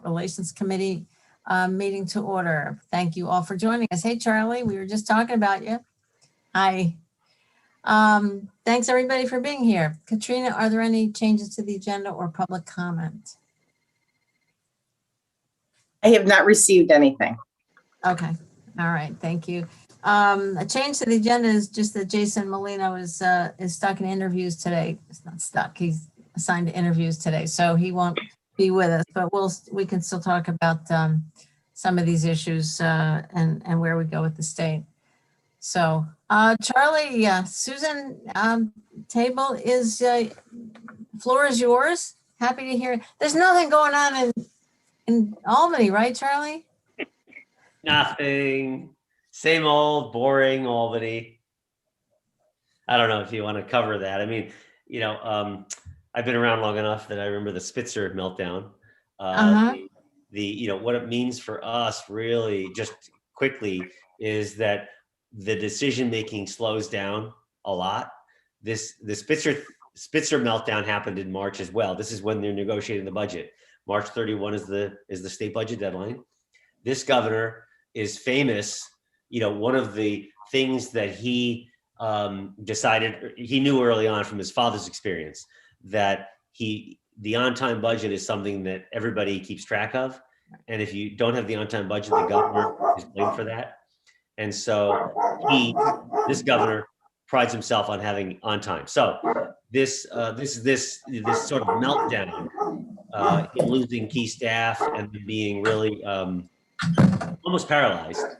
Relations Committee meeting to order. Thank you all for joining us. Hey, Charlie, we were just talking about you. Hi. Thanks everybody for being here. Katrina, are there any changes to the agenda or public comment? I have not received anything. Okay. All right. Thank you. A change to the agenda is just that Jason Molino is stuck in interviews today. It's not stuck. He's assigned to interviews today, so he won't be with us, but we can still talk about some of these issues and where we go with the state. So Charlie, Susan, table is, floor is yours. Happy to hear. There's nothing going on in Albany, right, Charlie? Nothing. Same old boring Albany. I don't know if you want to cover that. I mean, you know, I've been around long enough that I remember the Spitzer meltdown. You know, what it means for us really just quickly is that the decision making slows down a lot. The Spitzer meltdown happened in March as well. This is when they're negotiating the budget. March 31 is the state budget deadline. This governor is famous. You know, one of the things that he decided, he knew early on from his father's experience that the on-time budget is something that everybody keeps track of. And if you don't have the on-time budget, the governor is blamed for that. And so this governor prides himself on having on time. So this sort of meltdown, in losing key staff and being really almost paralyzed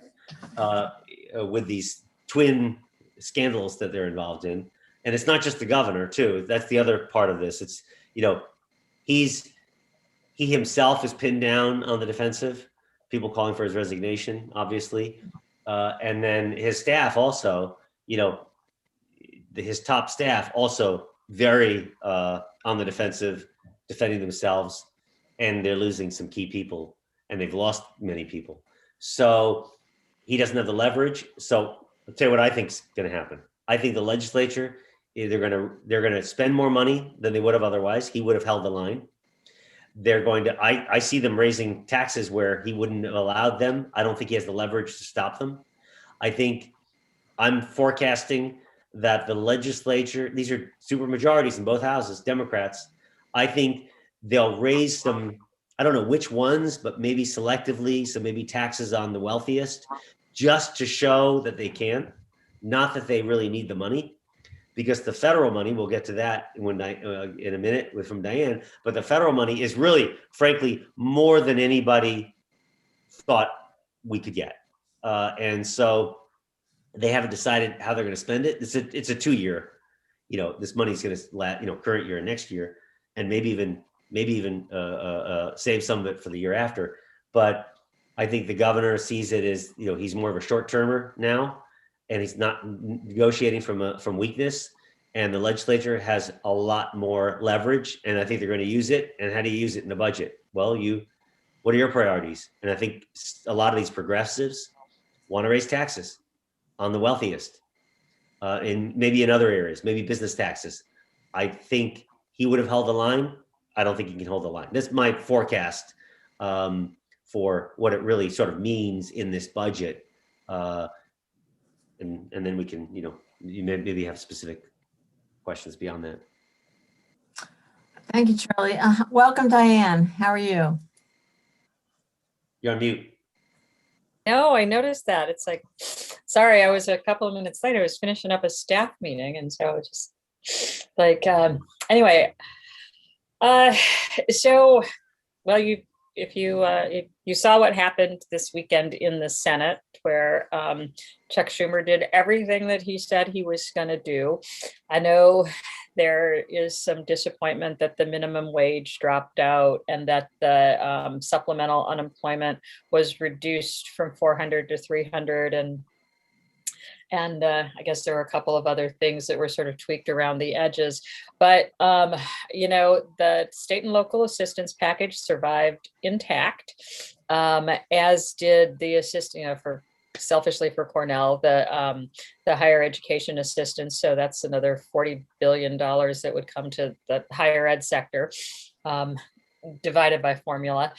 with these twin scandals that they're involved in. And it's not just the governor too. That's the other part of this. It's, you know, he himself is pinned down on the defensive, people calling for his resignation, obviously. And then his staff also, you know, his top staff also very on the defensive, defending themselves, and they're losing some key people, and they've lost many people. So he doesn't have the leverage. So I'll tell you what I think is going to happen. I think the legislature, they're going to spend more money than they would have otherwise. He would have held the line. They're going to, I see them raising taxes where he wouldn't have allowed them. I don't think he has the leverage to stop them. I think I'm forecasting that the legislature, these are super majorities in both houses, Democrats. I think they'll raise some, I don't know which ones, but maybe selectively, so maybe taxes on the wealthiest, just to show that they can, not that they really need the money. Because the federal money, we'll get to that in a minute from Diane, but the federal money is really, frankly, more than anybody thought we could get. And so they haven't decided how they're going to spend it. It's a 2-year, you know, this money's going to last, you know, current year and next year, and maybe even save some of it for the year after. But I think the governor sees it as, you know, he's more of a short-termer now. And he's not negotiating from weakness, and the legislature has a lot more leverage, and I think they're going to use it. And how do you use it in the budget? Well, what are your priorities? And I think a lot of these progressives want to raise taxes on the wealthiest, and maybe in other areas, maybe business taxes. I think he would have held the line. I don't think he can hold the line. That's my forecast for what it really sort of means in this budget. And then we can, you know, you maybe have specific questions beyond that. Thank you, Charlie. Welcome, Diane. How are you? You're on mute. No, I noticed that. It's like, sorry, I was a couple of minutes late. I was finishing up a staff meeting. And so it's just like, anyway, so, well, if you saw what happened this weekend in the Senate, where Chuck Schumer did everything that he said he was going to do. I know there is some disappointment that the minimum wage dropped out and that the supplemental unemployment was reduced from 400 to 300, and I guess there were a couple of other things that were sort of tweaked around the edges. But, you know, the state and local assistance package survived intact, as did the assistance, you know, selfishly for Cornell, the higher education assistance. So that's another $40 billion that would come to the higher ed sector, divided by formula.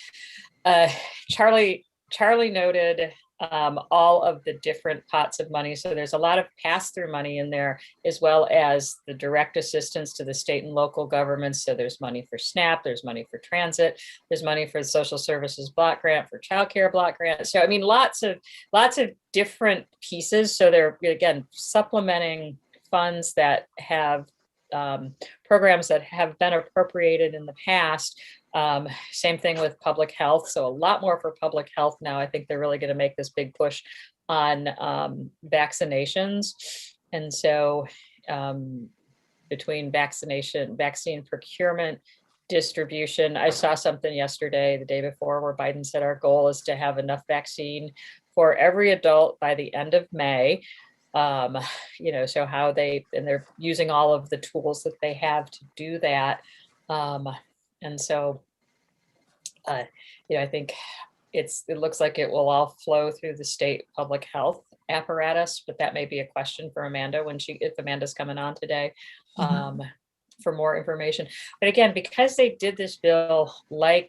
Charlie noted all of the different pots of money. So there's a lot of pass-through money in there, as well as the direct assistance to the state and local governments. So there's money for SNAP, there's money for transit, there's money for the social services block grant, for childcare block grant. So I mean, lots of different pieces. So they're, again, supplementing funds that have programs that have been appropriated in the past. Same thing with public health. So a lot more for public health now. I think they're really going to make this big push on vaccinations. And so between vaccine procurement, distribution, I saw something yesterday, the day before, where Biden said our goal is to have enough vaccine for every adult by the end of May. So how they're using all of the tools that they have to do that. And so, I think it looks like it will all flow through the state public health apparatus, but that may be a question for Amanda if Amanda's coming on today for more information. But again, because they did this bill or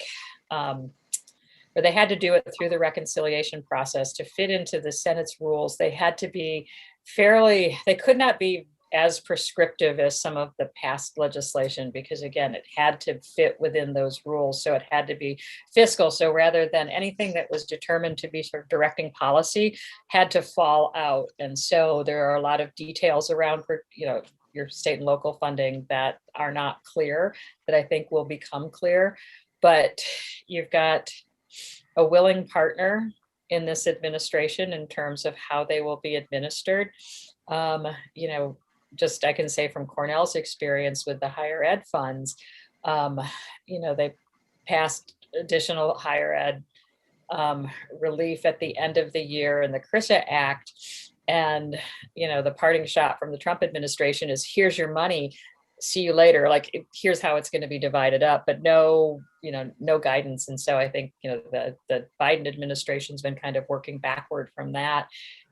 they had to do it through the reconciliation process to fit into the Senate's rules, they had to be they could not be as prescriptive as some of the past legislation, because again, it had to fit within those rules. So it had to be fiscal. So rather than anything that was determined to be sort of directing policy had to fall out. And so there are a lot of details around, your state and local funding that are not clear, that I think will become clear. But you've got a willing partner in this administration in terms of how they will be administered. Just I can say from Cornell's experience with the higher ed funds, they passed additional higher ed relief at the end of the year in the CRISA Act. And, the parting shot from the Trump administration is, here's your money, see you later. Like, here's how it's going to be divided up, but no guidance. And so I think, the Biden administration's been kind of working backward from that.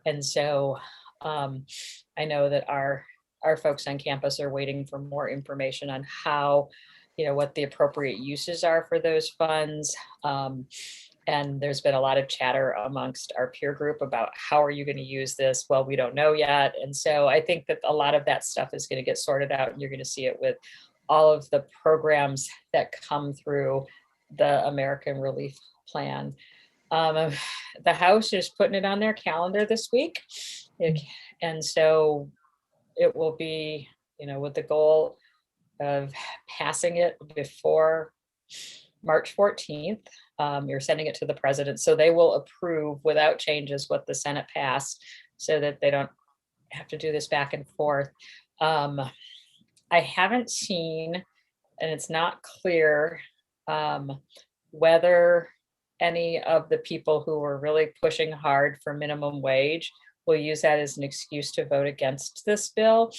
And so I know that our folks on campus are waiting for more information on how, what the appropriate uses are for those funds. And there's been a lot of chatter amongst our peer group about how are you going to use this? Well, we don't know yet. And so I think that a lot of that stuff is going to get sorted out, and you're going to see it with all of the programs that come through the American Relief Plan. The House is putting it on their calendar this week. And so it will be, with the goal of passing it before March 14th. You're sending it to the president, so they will approve without changes what the Senate passed, so that they don't have to do this back and forth. I haven't seen, and it's not clear whether any of the people who were really pushing hard for minimum wage will use that as an excuse to vote against this bill.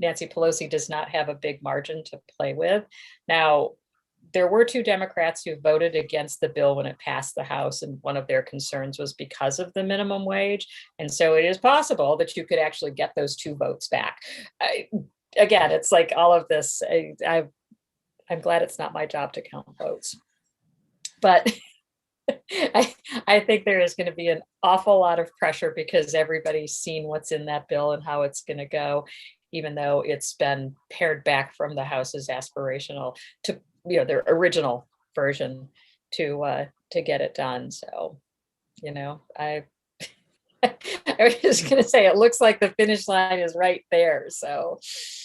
Nancy Pelosi does not have a big margin to play with. Now, there were 2 Democrats who voted against the bill when it passed the House, and one of their concerns was because of the minimum wage. And so it is possible that you could actually get those 2 votes back. Again, it's like all of this. I'm glad it's not my job to count votes, but I think there is going to be an awful lot of pressure because everybody's seen what's in that bill and how it's going to go, even though it's been pared back from the House's aspirational to, their original version to get it done. So, I was just going to say, it looks like the finish line is right there. So,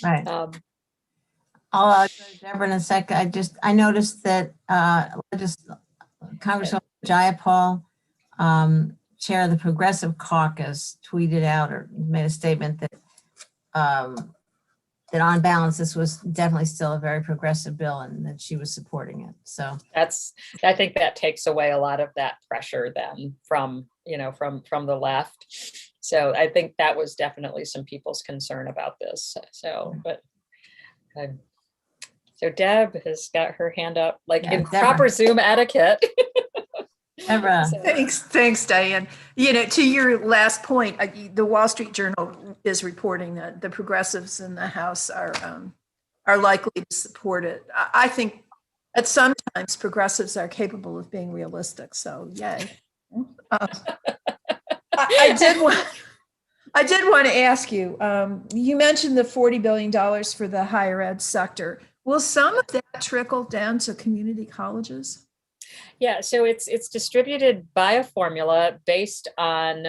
right. I'll go to Deborah in a sec. I noticed that Congresswoman Jayapal, chair of the Progressive Caucus, tweeted out or made a statement that that on balance, this was definitely still a very progressive bill, and that she was supporting it. So I think that takes away a lot of that pressure then from the left. So I think that was definitely some people's concern about this. So, but so Deb has got her hand up, like in proper Zoom etiquette. Deborah. Thanks, Diane. To your last point, the Wall Street Journal is reporting that the progressives in the House are likely to support it. I think But sometimes progressives are capable of being realistic, so yay. I did want to ask you, you mentioned the $40 billion for the higher ed sector. Will some of that trickle down to community colleges? Yeah, so it's distributed by a formula based on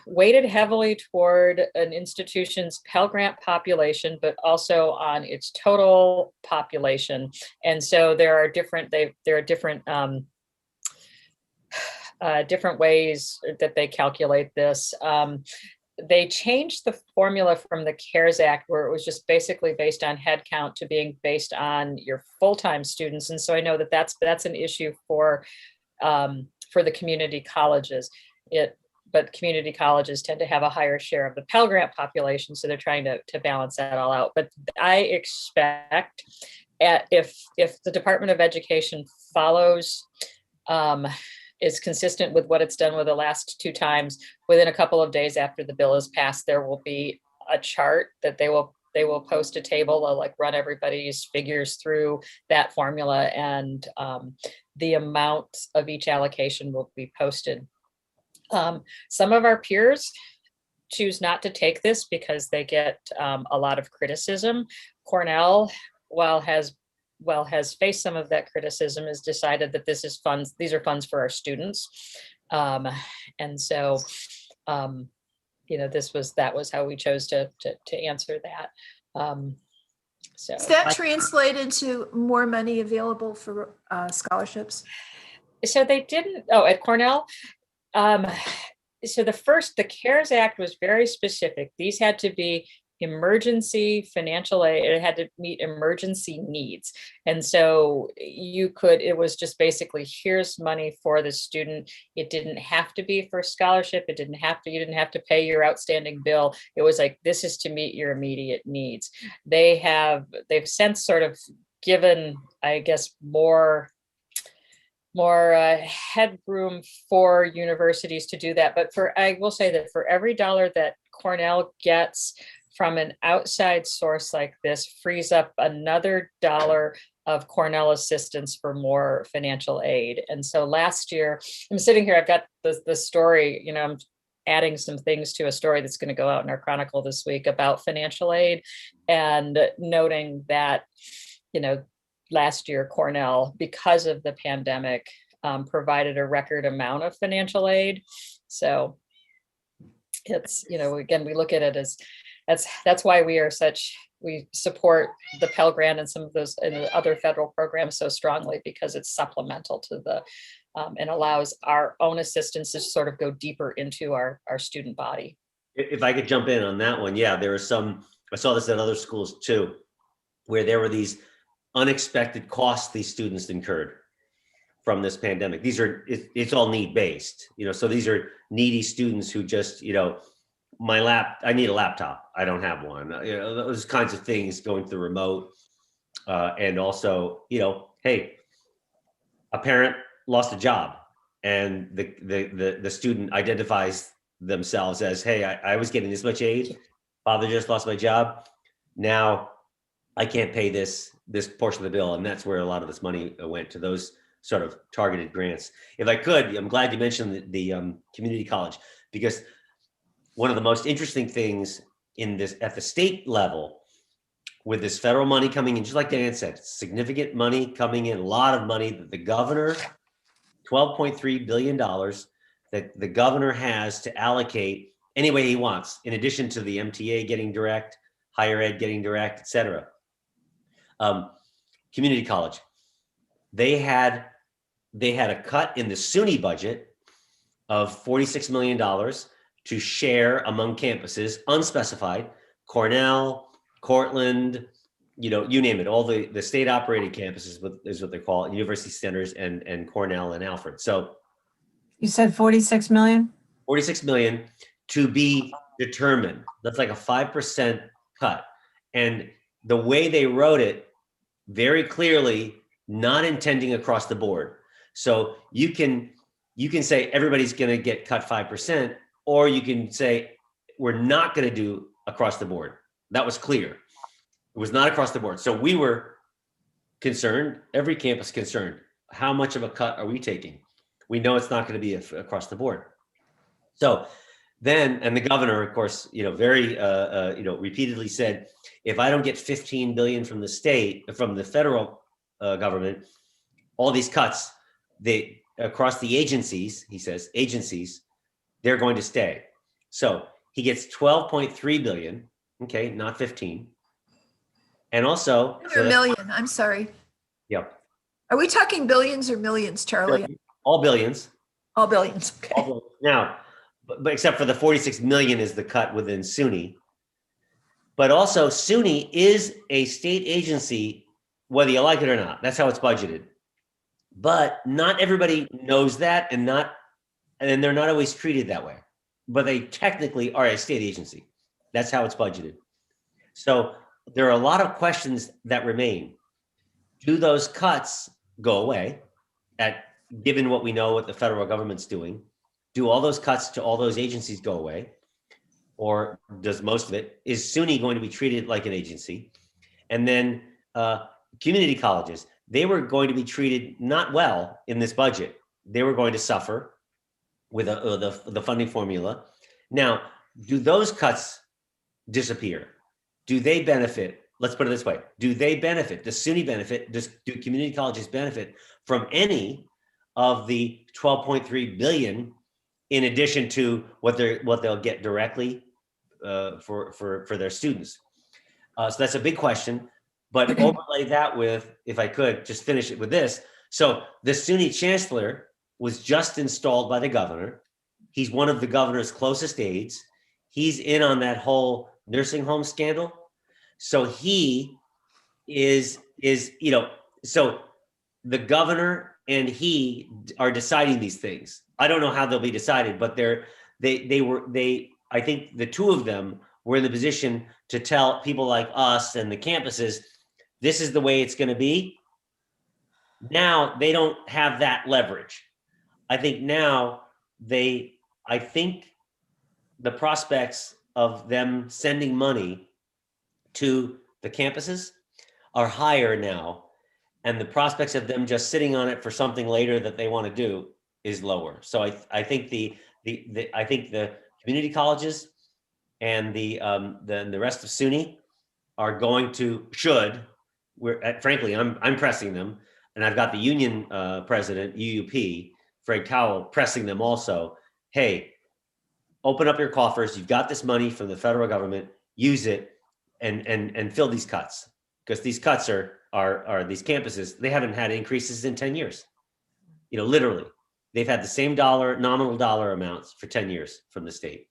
weighted heavily toward an institution's Pell Grant population, but also on its total population. And so there are different different ways that they calculate this. They changed the formula from the CARES Act, where it was just basically based on head count, to being based on your full-time students. And so I know that that's an issue for the community colleges. But community colleges tend to have a higher share of the Pell Grant population, so they're trying to balance that all out. But I expect if the Department of Education follows is consistent with what it's done with the last two times, within a couple of days after the bill is passed, there will be a chart that they will post a table, they'll like run everybody's figures through that formula, and the amount of each allocation will be posted. Some of our peers choose not to take this because they get a lot of criticism. Cornell, while has faced some of that criticism, has decided that these are funds for our students. And so, that was how we chose to answer that. So is that translated to more money available for scholarships? So they didn't, at Cornell. So the CARES Act was very specific. These had to be emergency financial aid. It had to meet emergency needs. And so it was just basically, here's money for the student. It didn't have to be for scholarship. You didn't have to pay your outstanding bill. It was like, this is to meet your immediate needs. They've since sort of given, I guess, more headroom for universities to do that. But I will say that for every dollar that Cornell gets from an outside source like this, frees up another dollar of Cornell assistance for more financial aid. And so last year, I'm sitting here, I've got the story, I'm adding some things to a story that's going to go out in our Chronicle this week about financial aid, and noting that, last year, Cornell, because of the pandemic, provided a record amount of financial aid. So it's, again, we look at it as, that's why we support the Pell Grant and some of those and the other federal programs so strongly, because it's supplemental to the, and allows our own assistance to sort of go deeper into our student body. If I could jump in on that one. Yeah, there was I saw this at other schools too, where there were these unexpected costs these students incurred from this pandemic. It's all need based, so these are needy students who just, I need a laptop, I don't have one, those kinds of things, going through remote, and also, hey, a parent lost a job, and the student identifies themselves as, hey, I was getting this much aid, father just lost my job, now I can't pay this portion of the bill. And that's where a lot of this money went, to those sort of targeted grants. If I could, I'm glad you mentioned the community college, because one of the most interesting things at the state level, with this federal money coming in, just like Dan said, significant money coming in, a lot of money that the governor, $12.3 billion that the governor has to allocate any way he wants, in addition to the MTA getting direct, higher ed getting direct, et cetera. Community college, they had a cut in the SUNY budget of $46 million to share among campuses, unspecified. Cornell, Cortland, you name it, all the state operated campuses is what they call it, university centers, and Cornell and Alfred. So You said 46 million? 46 million to be determined. That's like a 5% cut. And the way they wrote it, very clearly, not intending across the board. So you can say everybody's going to get cut 5%, or you can say we're not going to do across the board. That was clear. It was not across the board. So we were concerned, every campus concerned. How much of a cut are we taking? We know it's not going to be across the board. So then, and the governor, of course, very, repeatedly said, if I don't get 15 billion from the state, from the federal government, all these cuts, across the agencies, he says, they're going to stay. So he gets 12.3 billion, okay, not 15. And also, Or million, I'm sorry. yeah, Are we talking billions or millions, Charlie? all billions. All billions, okay. Now, but except for the 46 million is the cut within SUNY. But also SUNY is a state agency, whether you like it or not. That's how it's budgeted. But not everybody knows that, and they're not always treated that way. But they technically are a state agency. That's how it's budgeted. So there are a lot of questions that remain. Do those cuts go away given what we know what the federal government's doing? Do all those cuts to all those agencies go away? Or does most of it? Is SUNY going to be treated like an agency? And then community colleges, they were going to be treated not well in this budget. They were going to suffer with the funding formula. Now, do those cuts disappear? Do they benefit? Let's put it this way. Do they benefit? Does SUNY benefit? Do community colleges benefit from any of the 12.3 billion in addition to what they'll get directly for their students? So that's a big question, but overlay that with, if I could just finish it with this. So the SUNY chancellor was just installed by the governor. He's one of the governor's closest aides. He's in on that whole nursing home scandal. So he is, so the governor and he are deciding these things. I don't know how they'll be decided, but I think the two of them were in the position to tell people like us and the campuses, this is the way it's going to be. Now they don't have that leverage. I think now I think the prospects of them sending money to the campuses are higher now, and the prospects of them just sitting on it for something later that they want to do is lower. So I think the community colleges and the rest of SUNY are going to frankly I'm pressing them, and I've got the union president UUP Fred Cowell pressing them also. Hey, open up your coffers. You've got this money from the federal government. Use it and fill these cuts, because these cuts are these campuses. They haven't had increases in 10 years. Literally, they've had the same nominal dollar amounts for 10 years from the state.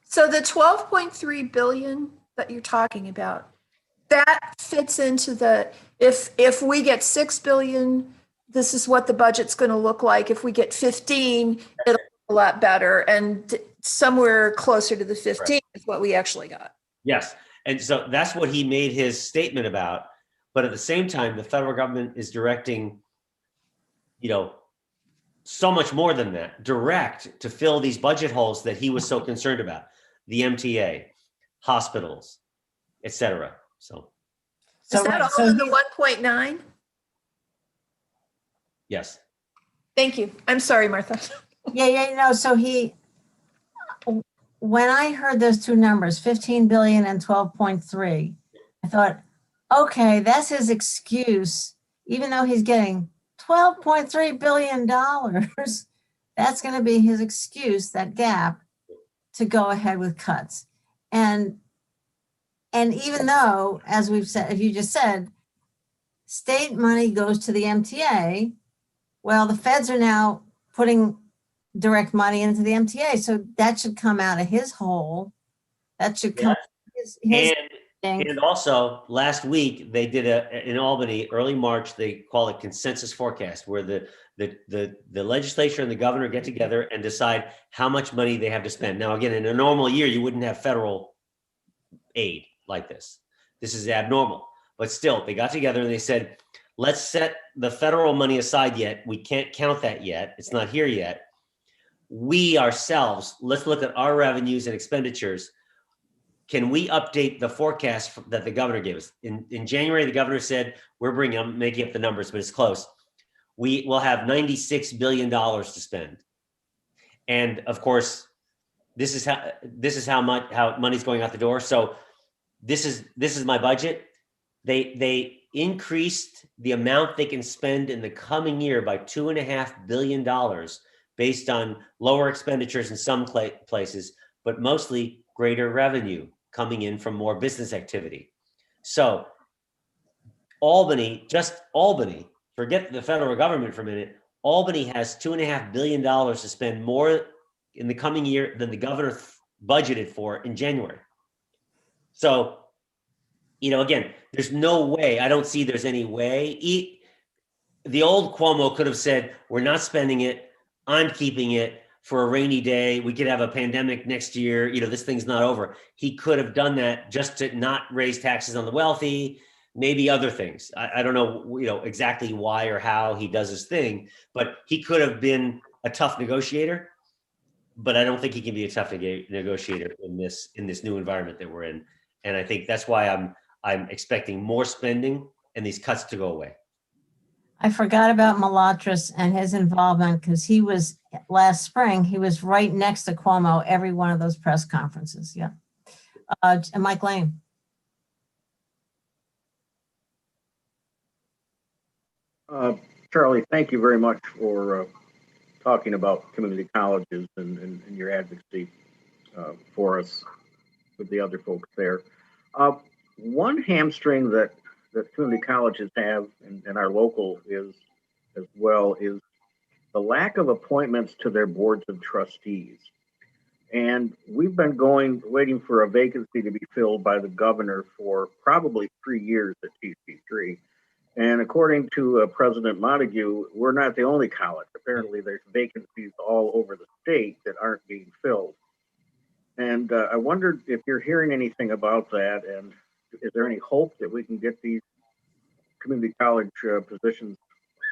So the 12.3 billion that you're talking about, that fits into if we get 6 billion, this is what the budget's going to look like. If we get 15, it'll look a lot better. And somewhere closer to the 15 is what we actually got. Yes. And so that's what he made his statement about. But at the same time, the federal government is directing, so much more than that, direct to fill these budget holes that he was so concerned about. The MTA, hospitals, et cetera. So Is that all in the 1.9? Yes. Thank you. I'm sorry, Martha. Yeah. So when I heard those two numbers, 15 billion and 12.3, I thought, okay, that's his excuse. Even though he's getting $12.3 billion, that's going to be his excuse, that gap, to go ahead with cuts. And even though, as we've said, if you just said, state money goes to the MTA, well, the feds are now putting direct money into the MTA, so that should come out of his hole. That should come. Yes. And also last week they did in Albany, early March, they call it consensus forecast, where the legislature and the governor get together and decide how much money they have to spend. Now, again, in a normal year, you wouldn't have federal aid like this. This is abnormal, but still, they got together and they said, let's set the federal money aside yet. We can't count that yet. It's not here yet. We ourselves, let's look at our revenues and expenditures. can we update the forecast that the governor gave us? In January, the governor said, I'm making up the numbers, but it's close. We will have $96 billion to spend. And of course, this is how money's going out the door. So this is my budget. They increased the amount they can spend in the coming year by $2.5 billion based on lower expenditures in some places, but mostly greater revenue coming in from more business activity. So Albany, forget the federal government for a minute. Albany has $2.5 billion to spend more in the coming year than the governor budgeted for in January. So, again, there's no way, I don't see there's any way. The old Cuomo could have said, we're not spending it, I'm keeping it for a rainy day. We could have a pandemic next year. This thing's not over. He could have done that just to not raise taxes on the wealthy, maybe other things. I don't know, exactly why or how he does his thing, but he could have been a tough negotiator. But I don't think he can be a tough negotiator in this new environment that we're in. And I think that's why I'm expecting more spending and these cuts to go away. I forgot about Malatras and his involvement because last spring, he was right next to Cuomo, every one of those press conferences. Yeah. And Mike Lane. Charlie, thank you very much for talking about community colleges and your advocacy for us with the other folks there. One hamstring that community colleges have, and our local is as well, is the lack of appointments to their boards of trustees. And we've been waiting for a vacancy to be filled by the governor for probably 3 years at TC3. And according to President Montague, we're not the only college. Apparently there's vacancies all over the state that aren't being filled. And I wondered if you're hearing anything about that, and is there any hope that we can get these community college positions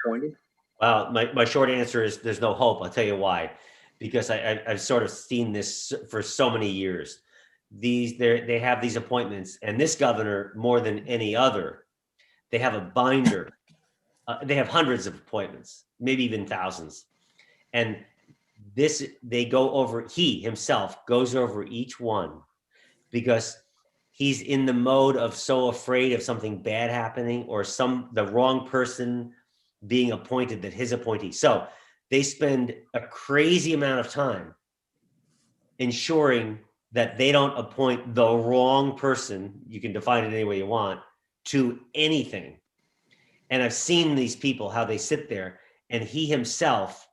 appointed? Well, my short answer is there's no hope. I'll tell you why. Because I've sort of seen this for so many years. They have these appointments, and this governor, more than any other, they have a binder. They have hundreds of appointments, maybe even thousands. And he himself goes over each one because he's in the mode of so afraid of something bad happening or the wrong person being appointed that his appointee. So they spend a crazy amount of time ensuring that they don't appoint the wrong person. You can define it any way you want to anything. And I've seen these people, how they sit there, and he himself,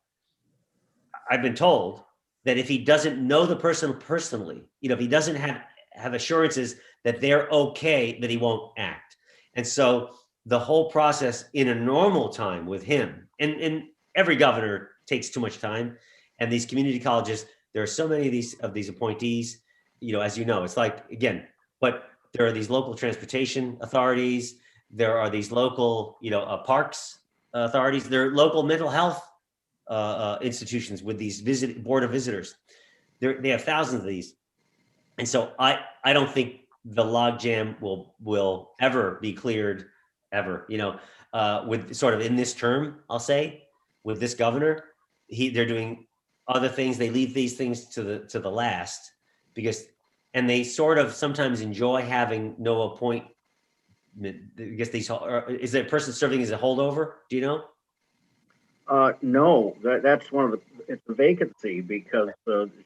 I've been told that if he doesn't know the person personally, if he doesn't have assurances that they're okay, that he won't act. And so the whole process in a normal time with him, and every governor takes too much time, and these community colleges, there are so many of these appointees, as you know, it's like, again, but there are these local transportation authorities, there are these local, parks authorities, there are local mental health institutions with these board of visitors. They have thousands of these. And so I don't think the logjam will ever be cleared, ever, with sort of in this term, I'll say, with this governor. They're doing other things. They leave these things to the last and they sort of sometimes enjoy having no appointment. I guess is there a person serving as a holdover? Do you know? No, that's it's a vacancy because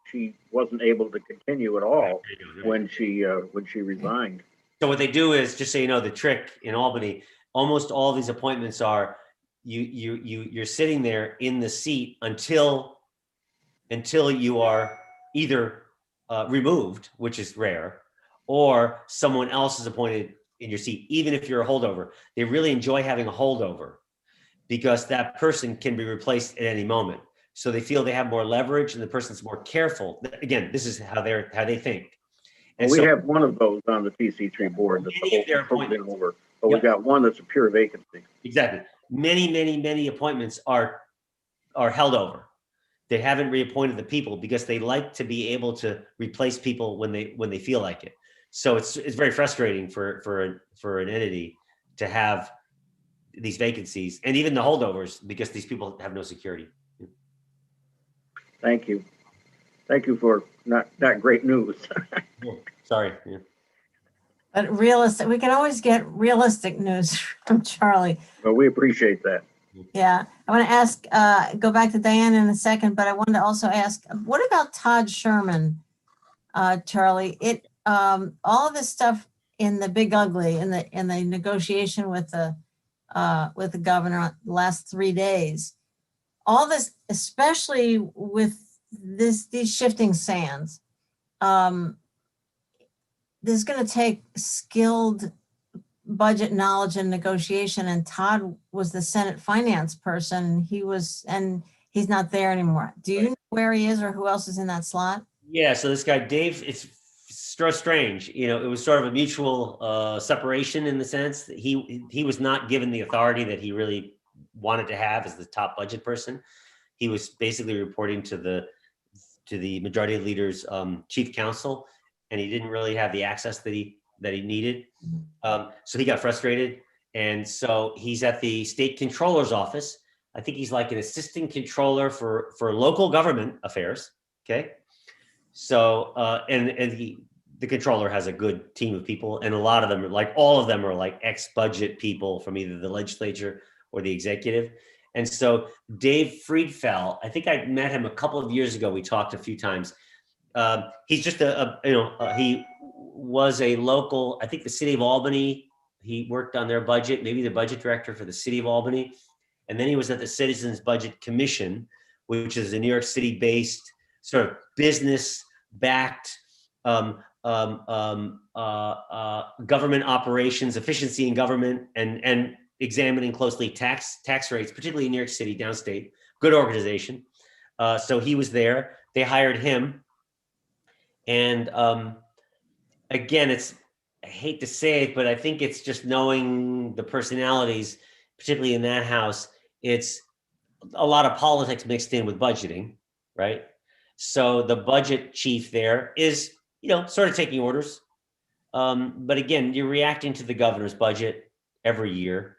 she wasn't able to continue at all when she resigned. So what they do is, just so you know, the trick in Albany, almost all these appointments are you're sitting there in the seat until you are either removed, which is rare, or someone else is appointed in your seat, even if you're a holdover. They really enjoy having a holdover because that person can be replaced at any moment. So they feel they have more leverage and the person's more careful. Again, this is how they think. And we have one of those on the TC3 board that's over, but we've got one that's a pure vacancy. Exactly. Many appointments are held over. They haven't reappointed the people because they like to be able to replace people when they feel like it. So it's very frustrating for an entity to have these vacancies and even the holdovers because these people have no security. Thank you. Thank you for not great news. Sorry. Yeah. But realistic, we can always get realistic news from Charlie. But we appreciate that. Yeah, I want to ask, go back to Diane in a second, but I wanted to also ask, what about Todd Sherman, Charlie? All of this stuff in the big ugly, in the negotiation with the governor the last 3 days, all this, especially with these shifting sands, there's going to take skilled budget knowledge and negotiation, and Todd was the Senate finance person. And he's not there anymore. Do you know where he is or who else is in that slot? Yeah, so this guy Dave, it's strange. You know, it was sort of a mutual separation in the sense that he was not given the authority that he really wanted to have as the top budget person. He was basically reporting to the majority leader's chief counsel, and he didn't really have the access that he needed. So he got frustrated, and so he's at the state controller's office. I think he's like an assistant controller for local government affairs. Okay, so the controller has a good team of people, and a lot of them, all of them are like ex-budget people from either the legislature or the executive. And so Dave Friedfeld, I think I met him a couple of years ago. We talked a few times. He's just he was a local, I think the city of Albany. He worked on their budget, maybe the budget director for the city of Albany. And then he was at the Citizens Budget Commission, which is a New York City based sort of business backed government operations, efficiency in government, and examining closely tax rates, particularly in New York City, downstate. Good organization. So he was there. They hired him. And again, I hate to say it, but I think it's just knowing the personalities, particularly in that house. It's a lot of politics mixed in with budgeting, right? So the budget chief there is, sort of taking orders. But again, you're reacting to the governor's budget every year.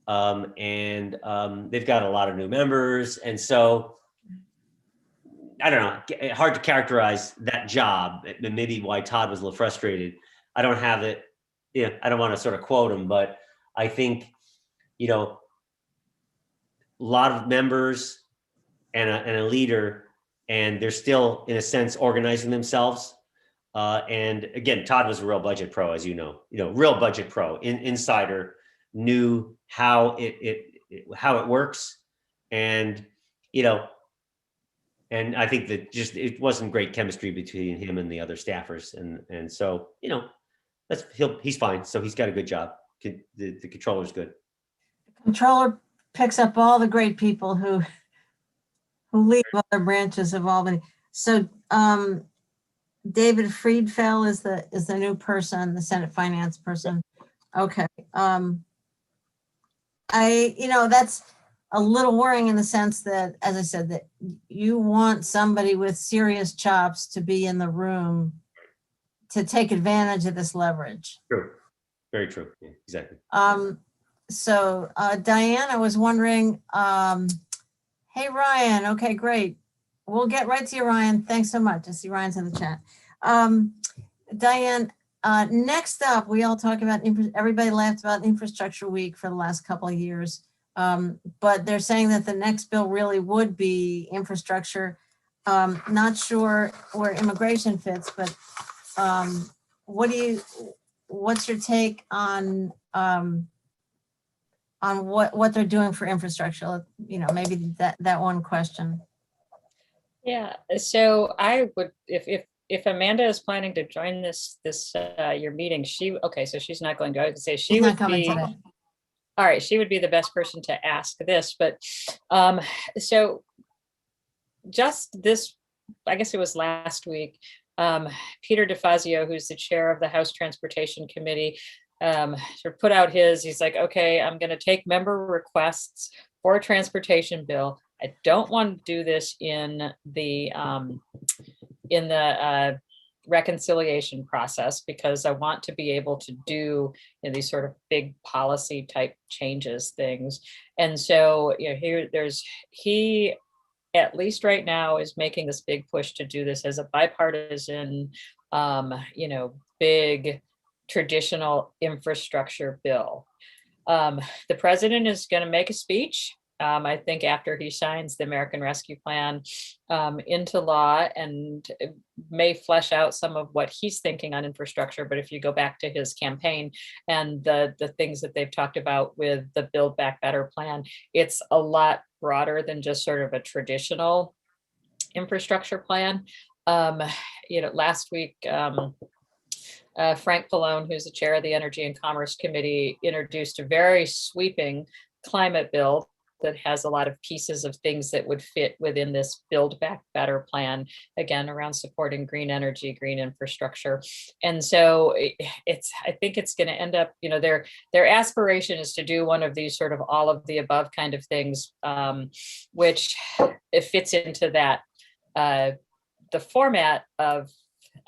And they've got a lot of new members. And so, I don't know, hard to characterize that job, and maybe why Todd was a little frustrated. I don't have it. Yeah, I don't want to sort of quote him, but I think, a lot of members and a leader, and they're still, in a sense, organizing themselves. And again, Todd was a real budget pro, as you know, real budget pro, insider, knew how it works, and and I think that just it wasn't great chemistry between him and the other staffers, and so he's fine. So he's got a good job. The controller's good. Controller picks up all the great people who leave other branches of Albany. So David Friedfeld is the new person, the Senate finance person. Okay. That's a little worrying in the sense that, as I said, that you want somebody with serious chops to be in the room to take advantage of this leverage. True. Very true. Yeah, exactly. So Diane, I was wondering, hey, Ryan. Okay, great. We'll get right to you, Ryan. Thanks so much. I see Ryan's in the chat. Diane, next up, we all talk about, everybody laughed about Infrastructure Week for the last couple of years. But they're saying that the next bill really would be infrastructure. Not sure where immigration fits, but what's your take on what they're doing for infrastructure? Maybe that one question. Yeah, so I would, if Amanda is planning to join this your meeting, so she's not going to. I would say she would be. Today. All right, she would be the best person to ask this, but so just this, I guess it was last week, Peter DeFazio, who's the chair of the House Transportation Committee, sort of put out he's like, okay, I'm going to take member requests for a transportation bill. I don't want to do this in the reconciliation process because I want to be able to do these sort of big policy type changes things. And so, he at least right now is making this big push to do this as a bipartisan, big traditional infrastructure bill. The president is going to make a speech, I think, after he signs the American Rescue Plan into law, and may flesh out some of what he's thinking on infrastructure. But if you go back to his campaign and the things that they've talked about with the Build Back Better plan, it's a lot broader than just sort of a traditional infrastructure plan. Last week, Frank Pallone, who's the chair of the Energy and Commerce Committee, introduced a very sweeping climate bill that has a lot of pieces of things that would fit within this Build Back Better plan, again, around supporting green energy, green infrastructure. And so I think it's going to end up, their aspiration is to do one of these sort of all of the above kind of things, which it fits into that, the format of,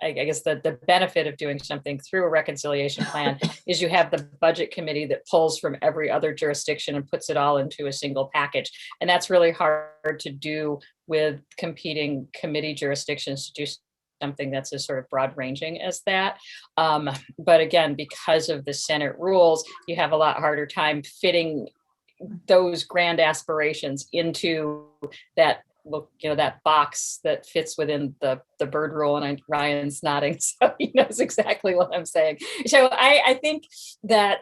I guess the benefit of doing something through a reconciliation plan is you have the budget committee that pulls from every other jurisdiction and puts it all into a single package. And that's really hard to do with competing committee jurisdictions to do something that's as sort of broad ranging as that. But again, because of the Senate rules, you have a lot harder time fitting those grand aspirations into that that box that fits within the bird rule. And Ryan's nodding, so he knows exactly what I'm saying. So I think that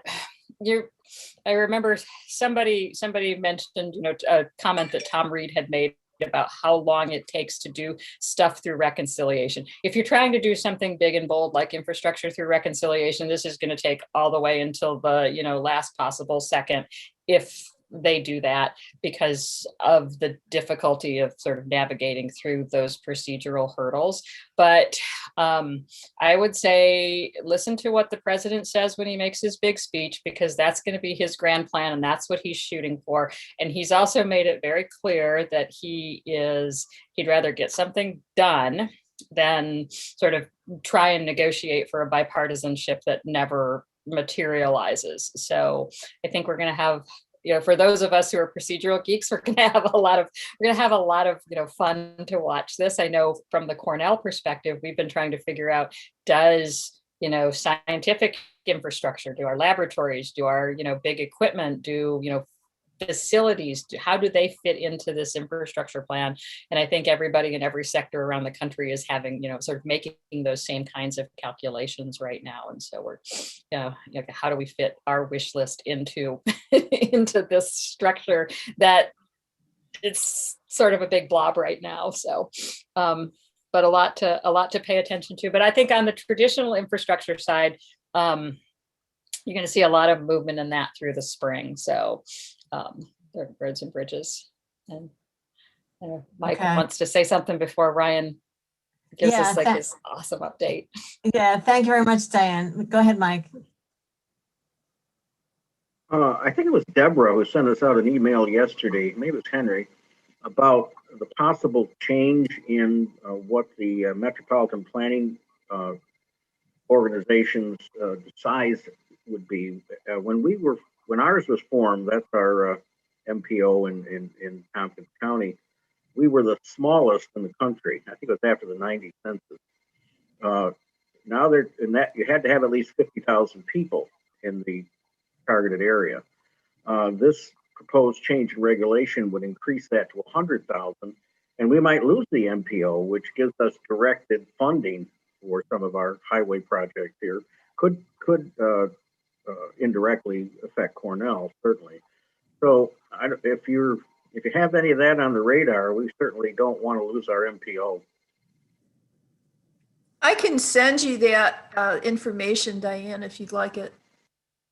I remember somebody mentioned, a comment that Tom Reed had made about how long it takes to do stuff through reconciliation. If you're trying to do something big and bold like infrastructure through reconciliation, this is going to take all the way until the last possible second, if they do that, because of the difficulty of sort of navigating through those procedural hurdles. But I would say listen to what the president says when he makes his big speech, because that's going to be his grand plan and that's what he's shooting for. And he's also made it very clear that he'd rather get something done than sort of try and negotiate for a bipartisanship that never materializes. So I think we're going to have, for those of us who are procedural geeks, we're going to have a lot of fun to watch this. I know from the Cornell perspective, we've been trying to figure out, does scientific infrastructure, do our laboratories, do our big equipment, do facilities, how do they fit into this infrastructure plan? And I think everybody in every sector around the country is having, sort of making those same kinds of calculations right now. And so we're, how do we fit our wish list into this structure that it's sort of a big blob right now. So, but a lot to pay attention to. But I think on the traditional infrastructure side, you're going to see a lot of movement in that through the spring. So there are roads and bridges. And Mike wants to say something before Ryan gives us his awesome update. Yeah, thank you very much, Diane. Go ahead, Mike. I think it was Deborah who sent us out an email yesterday, maybe it was Henry, about the possible change in what the metropolitan planning organization's size would be. When ours was formed, that's our MPO in Tompkins County, we were the smallest in the country. I think it was after the 90 census. Now they're in that you had to have at least 50,000 people in the targeted area. This proposed change in regulation would increase that to 100,000, and we might lose the MPO, which gives us directed funding for some of our highway projects here. Could indirectly affect Cornell, certainly. So if you have any of that on the radar, we certainly don't want to lose our MPO. I can send you that information, Diane, if you'd like it.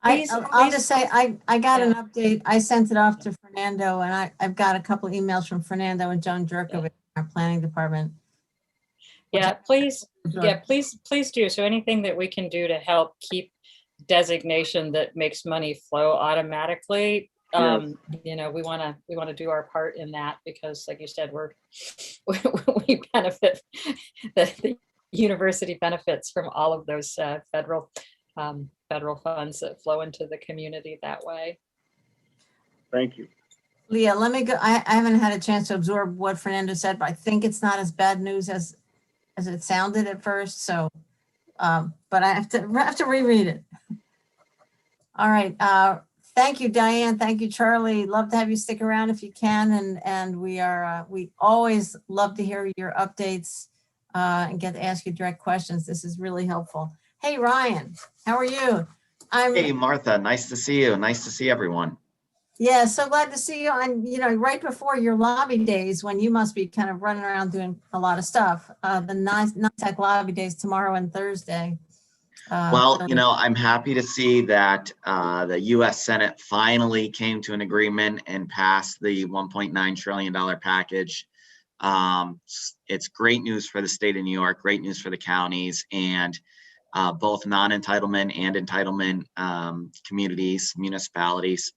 I'll just say, I got an update. I sent it off to Fernando, and I've got a couple emails from Fernando and Joan Jerkovic, our planning department. Yeah, please do. So anything that we can do to help keep designation that makes money flow automatically, Yes. we want to do our part in that, because like you said, we benefit, the university benefits from all of those federal funds that flow into the community that way. Thank you. Leah, let me go. I haven't had a chance to absorb what Fernando said, but I think it's not as bad news as it sounded at first. So, but I have to reread it. All right. Thank you, Diane. Thank you, Charlie. Love to have you stick around if you can. And we always love to hear your updates and get to ask you direct questions. This is really helpful. Hey, Ryan, how are you? Hey, Martha, nice to see you. Nice to see everyone. Yeah, so glad to see you on, right before your lobby days when you must be kind of running around doing a lot of stuff. The non-tech lobby days tomorrow and Thursday. Well, I'm happy to see that the U.S. Senate finally came to an agreement and passed the $1.9 trillion package. It's great news for the state of New York, great news for the counties, and both non-entitlement and entitlement communities, municipalities.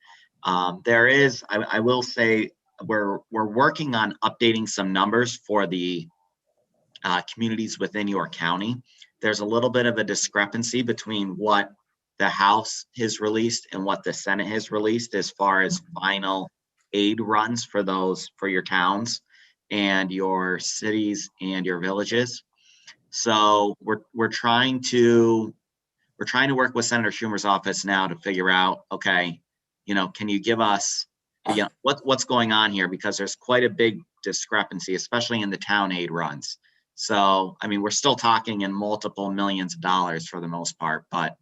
I will say, we're working on updating some numbers for the communities within your county. There's a little bit of a discrepancy between what the House has released and what the Senate has released as far as final aid runs for your towns and your cities and your villages. So we're trying to work with Senator Schumer's office now to figure out, okay, can you give us, what's going on here? Because there's quite a big discrepancy, especially in the town aid runs. So, we're still talking in multiple millions of dollars for the most part, but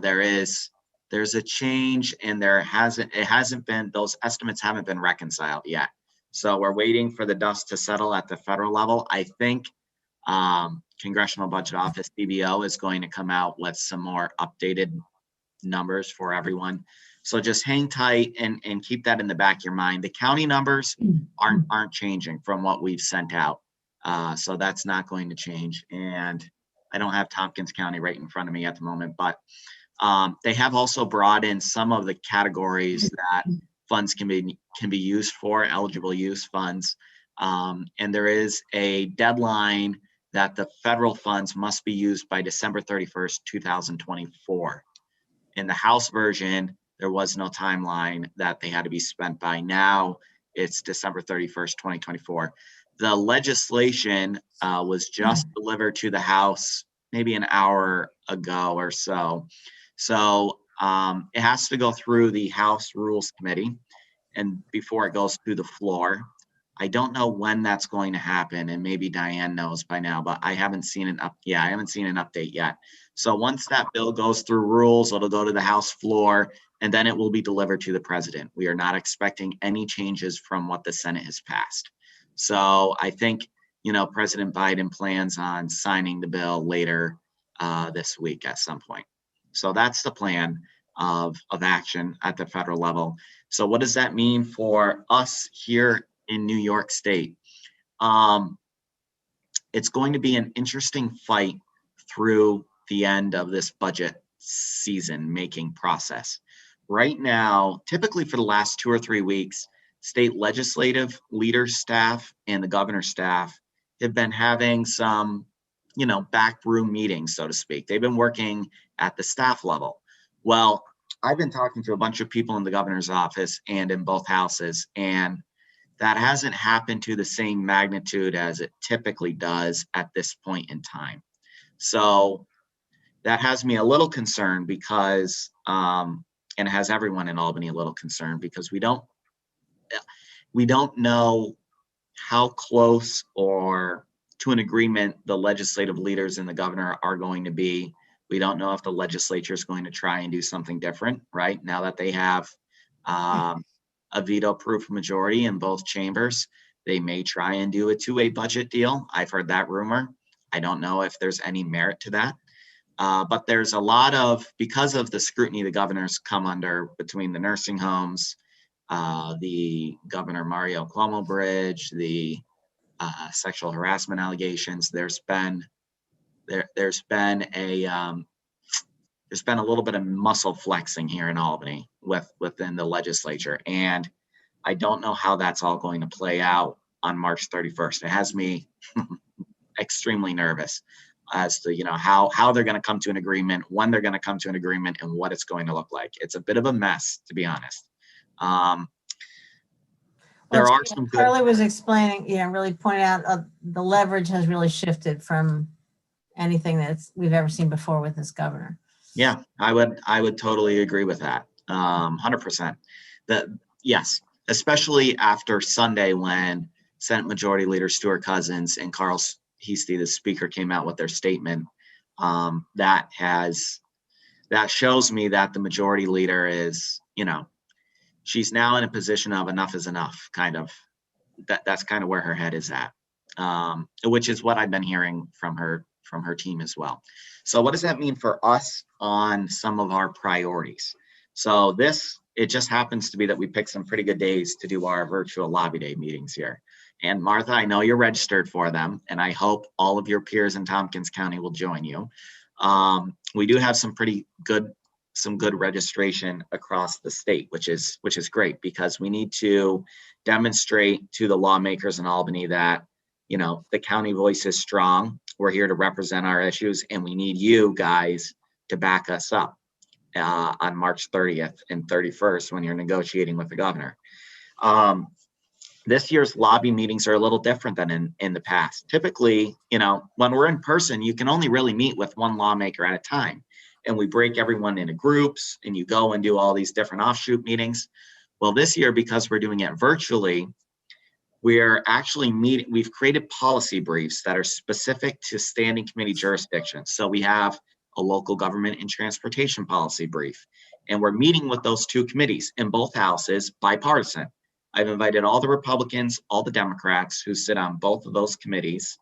there's a change, and those estimates haven't been reconciled yet. So we're waiting for the dust to settle at the federal level. I think Congressional Budget Office, CBO, is going to come out with some more updated numbers for everyone. So just hang tight and keep that in the back of your mind. The county numbers aren't changing from what we've sent out. So that's not going to change. And I don't have Tompkins County right in front of me at the moment, but they have also brought in some of the categories that funds can be used for, eligible use funds. And there is a deadline that the federal funds must be used by December 31st, 2024. In the House version, there was no timeline that they had to be spent by. Now it's December 31st, 2024. The legislation was just delivered to the House maybe an hour ago or so. So it has to go through the House Rules Committee and before it goes through the floor. I don't know when that's going to happen, and maybe Diane knows by now, but I haven't seen an update yet. So once that bill goes through rules, it'll go to the House floor, and then it will be delivered to the president. We are not expecting any changes from what the Senate has passed. So I think, President Biden plans on signing the bill later this week at some point. So that's the plan of action at the federal level. So what does that mean for us here in New York State? It's going to be an interesting fight through the end of this budget season making process. Right now, typically for the last 2 or 3 weeks, state legislative leaders, staff, and the governor's staff have been having some, backroom meetings, so to speak. They've been working at the staff level. Well, I've been talking to a bunch of people in the governor's office and in both houses, and that hasn't happened to the same magnitude as it typically does at this point in time. So that has me a little concerned because, and it has everyone in Albany a little concerned because we don't know how close or to an agreement the legislative leaders and the governor are going to be. We don't know if the legislature is going to try and do something different, right? Now that they have a veto-proof majority in both chambers, they may try and do a two-way budget deal. I've heard that rumor. I don't know if there's any merit to that. But there's a lot of, because of the scrutiny the governors come under between the nursing homes, the Governor Mario Cuomo bridge, the sexual harassment allegations, there's been a little bit of muscle flexing here in Albany within the legislature. And I don't know how that's all going to play out on March 31st. It has me extremely nervous as to, how they're going to come to an agreement, when they're going to come to an agreement, and what it's going to look like. It's a bit of a mess, to be honest. There are some good. Carly was explaining, really pointing out the leverage has really shifted from anything we've ever seen before with this governor. Yeah, I would totally agree with that. 100%. Yes, especially after Sunday when Senate Majority Leader Stuart Cousins and Carl Heastie, the speaker, came out with their statement. That shows me that the majority leader is, she's now in a position of enough is enough, kind of. That's kind of where her head is at, which is what I've been hearing from her team as well. So what does that mean for us on some of our priorities? So it just happens to be that we picked some pretty good days to do our virtual lobby day meetings here. And Martha, I know you're registered for them, and I hope all of your peers in Tompkins County will join you. We do have some good registration across the state, which is great, because we need to demonstrate to the lawmakers in Albany that, the county voice is strong. We're here to represent our issues, and we need you guys to back us up on March 30th and 31st when you're negotiating with the governor. This year's lobby meetings are a little different than in the past. Typically, when we're in person, you can only really meet with one lawmaker at a time. And we break everyone into groups, and you go and do all these different offshoot meetings. Well, this year, because we're doing it virtually, we're actually we've created policy briefs that are specific to standing committee jurisdictions. So we have a local government and transportation policy brief, and we're meeting with those two committees in both houses, bipartisan. I've invited all the Republicans, all the Democrats who sit on both of those committees,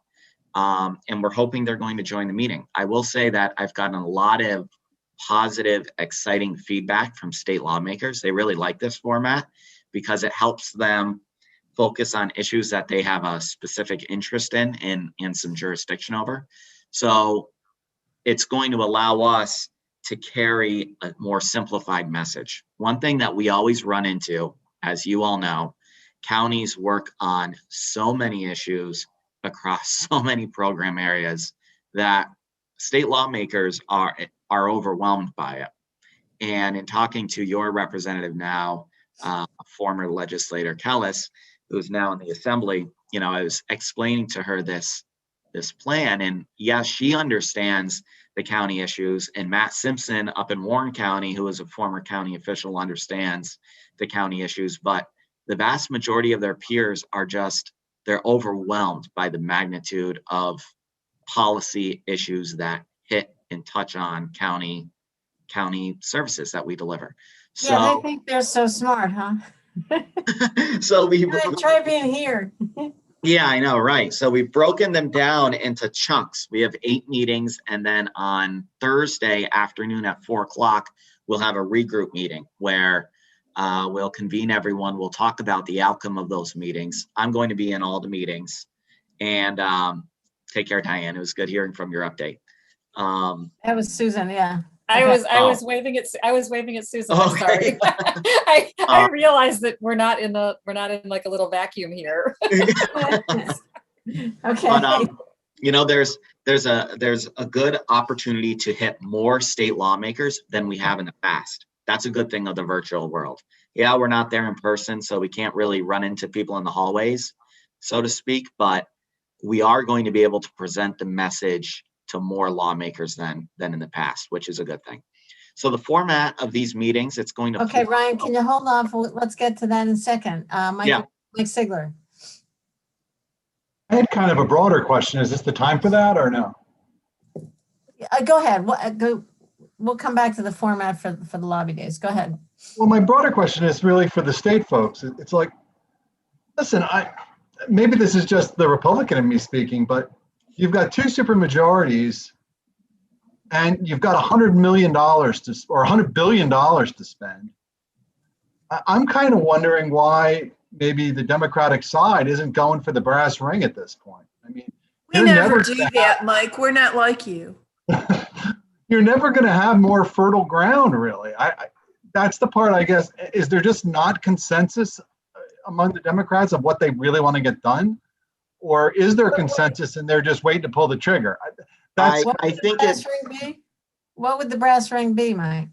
and we're hoping they're going to join the meeting. I will say that I've gotten a lot of positive, exciting feedback from state lawmakers. They really like this format because it helps them focus on issues that they have a specific interest in and some jurisdiction over. So it's going to allow us to carry a more simplified message. One thing that we always run into, as you all know, counties work on so many issues across so many program areas that state lawmakers are overwhelmed by it. And in talking to your representative now, former legislator Kellis, who's now in the assembly, I was explaining to her this plan, and yes, she understands the county issues, and Matt Simpson up in Warren County, who is a former county official, understands the county issues, but the vast majority of their peers are they're overwhelmed by the magnitude of policy issues that hit and touch on county services that we deliver. So yeah, they think they're so smart, huh? So we try being here. Yeah, I know, right? So we've broken them down into chunks. We have 8 meetings, and then on Thursday afternoon at 4:00, we'll have a regroup meeting where we'll convene everyone. We'll talk about the outcome of those meetings. I'm going to be in all the meetings, and take care, Diane. It was good hearing from your update. That was Susan, yeah. I was waving at Susan. I'm Okay. sorry. I realized that we're not in like a little vacuum here. Okay. But there's a good opportunity to hit more state lawmakers than we have in the past. That's a good thing of the virtual world. Yeah, we're not there in person, so we can't really run into people in the hallways, so to speak, but we are going to be able to present the message to more lawmakers than in the past, which is a good thing. So the format of these meetings, it's going to. Okay, Ryan, can you hold on let's get to that in a second. Mike Sigler. I had kind of a broader question. Is this the time for that or no? Go ahead. We'll come back to the format for the lobby days. Go ahead. Well, my broader question is really for the state folks. It's like, listen, maybe this is just the Republican in me speaking, but you've got 2 supermajorities and you've got $100 million or $100 billion to spend. I'm kind of wondering why maybe the Democratic side isn't going for the brass ring at this point. I mean, we never do that, Mike. We're not like you. You're never going to have more fertile ground, really. That's the part, I guess. Is there just not consensus among the Democrats of what they really want to get done? Or is there consensus and they're just waiting to pull the trigger? That's, I think Brass it, ring be? What would the brass ring be, Mike?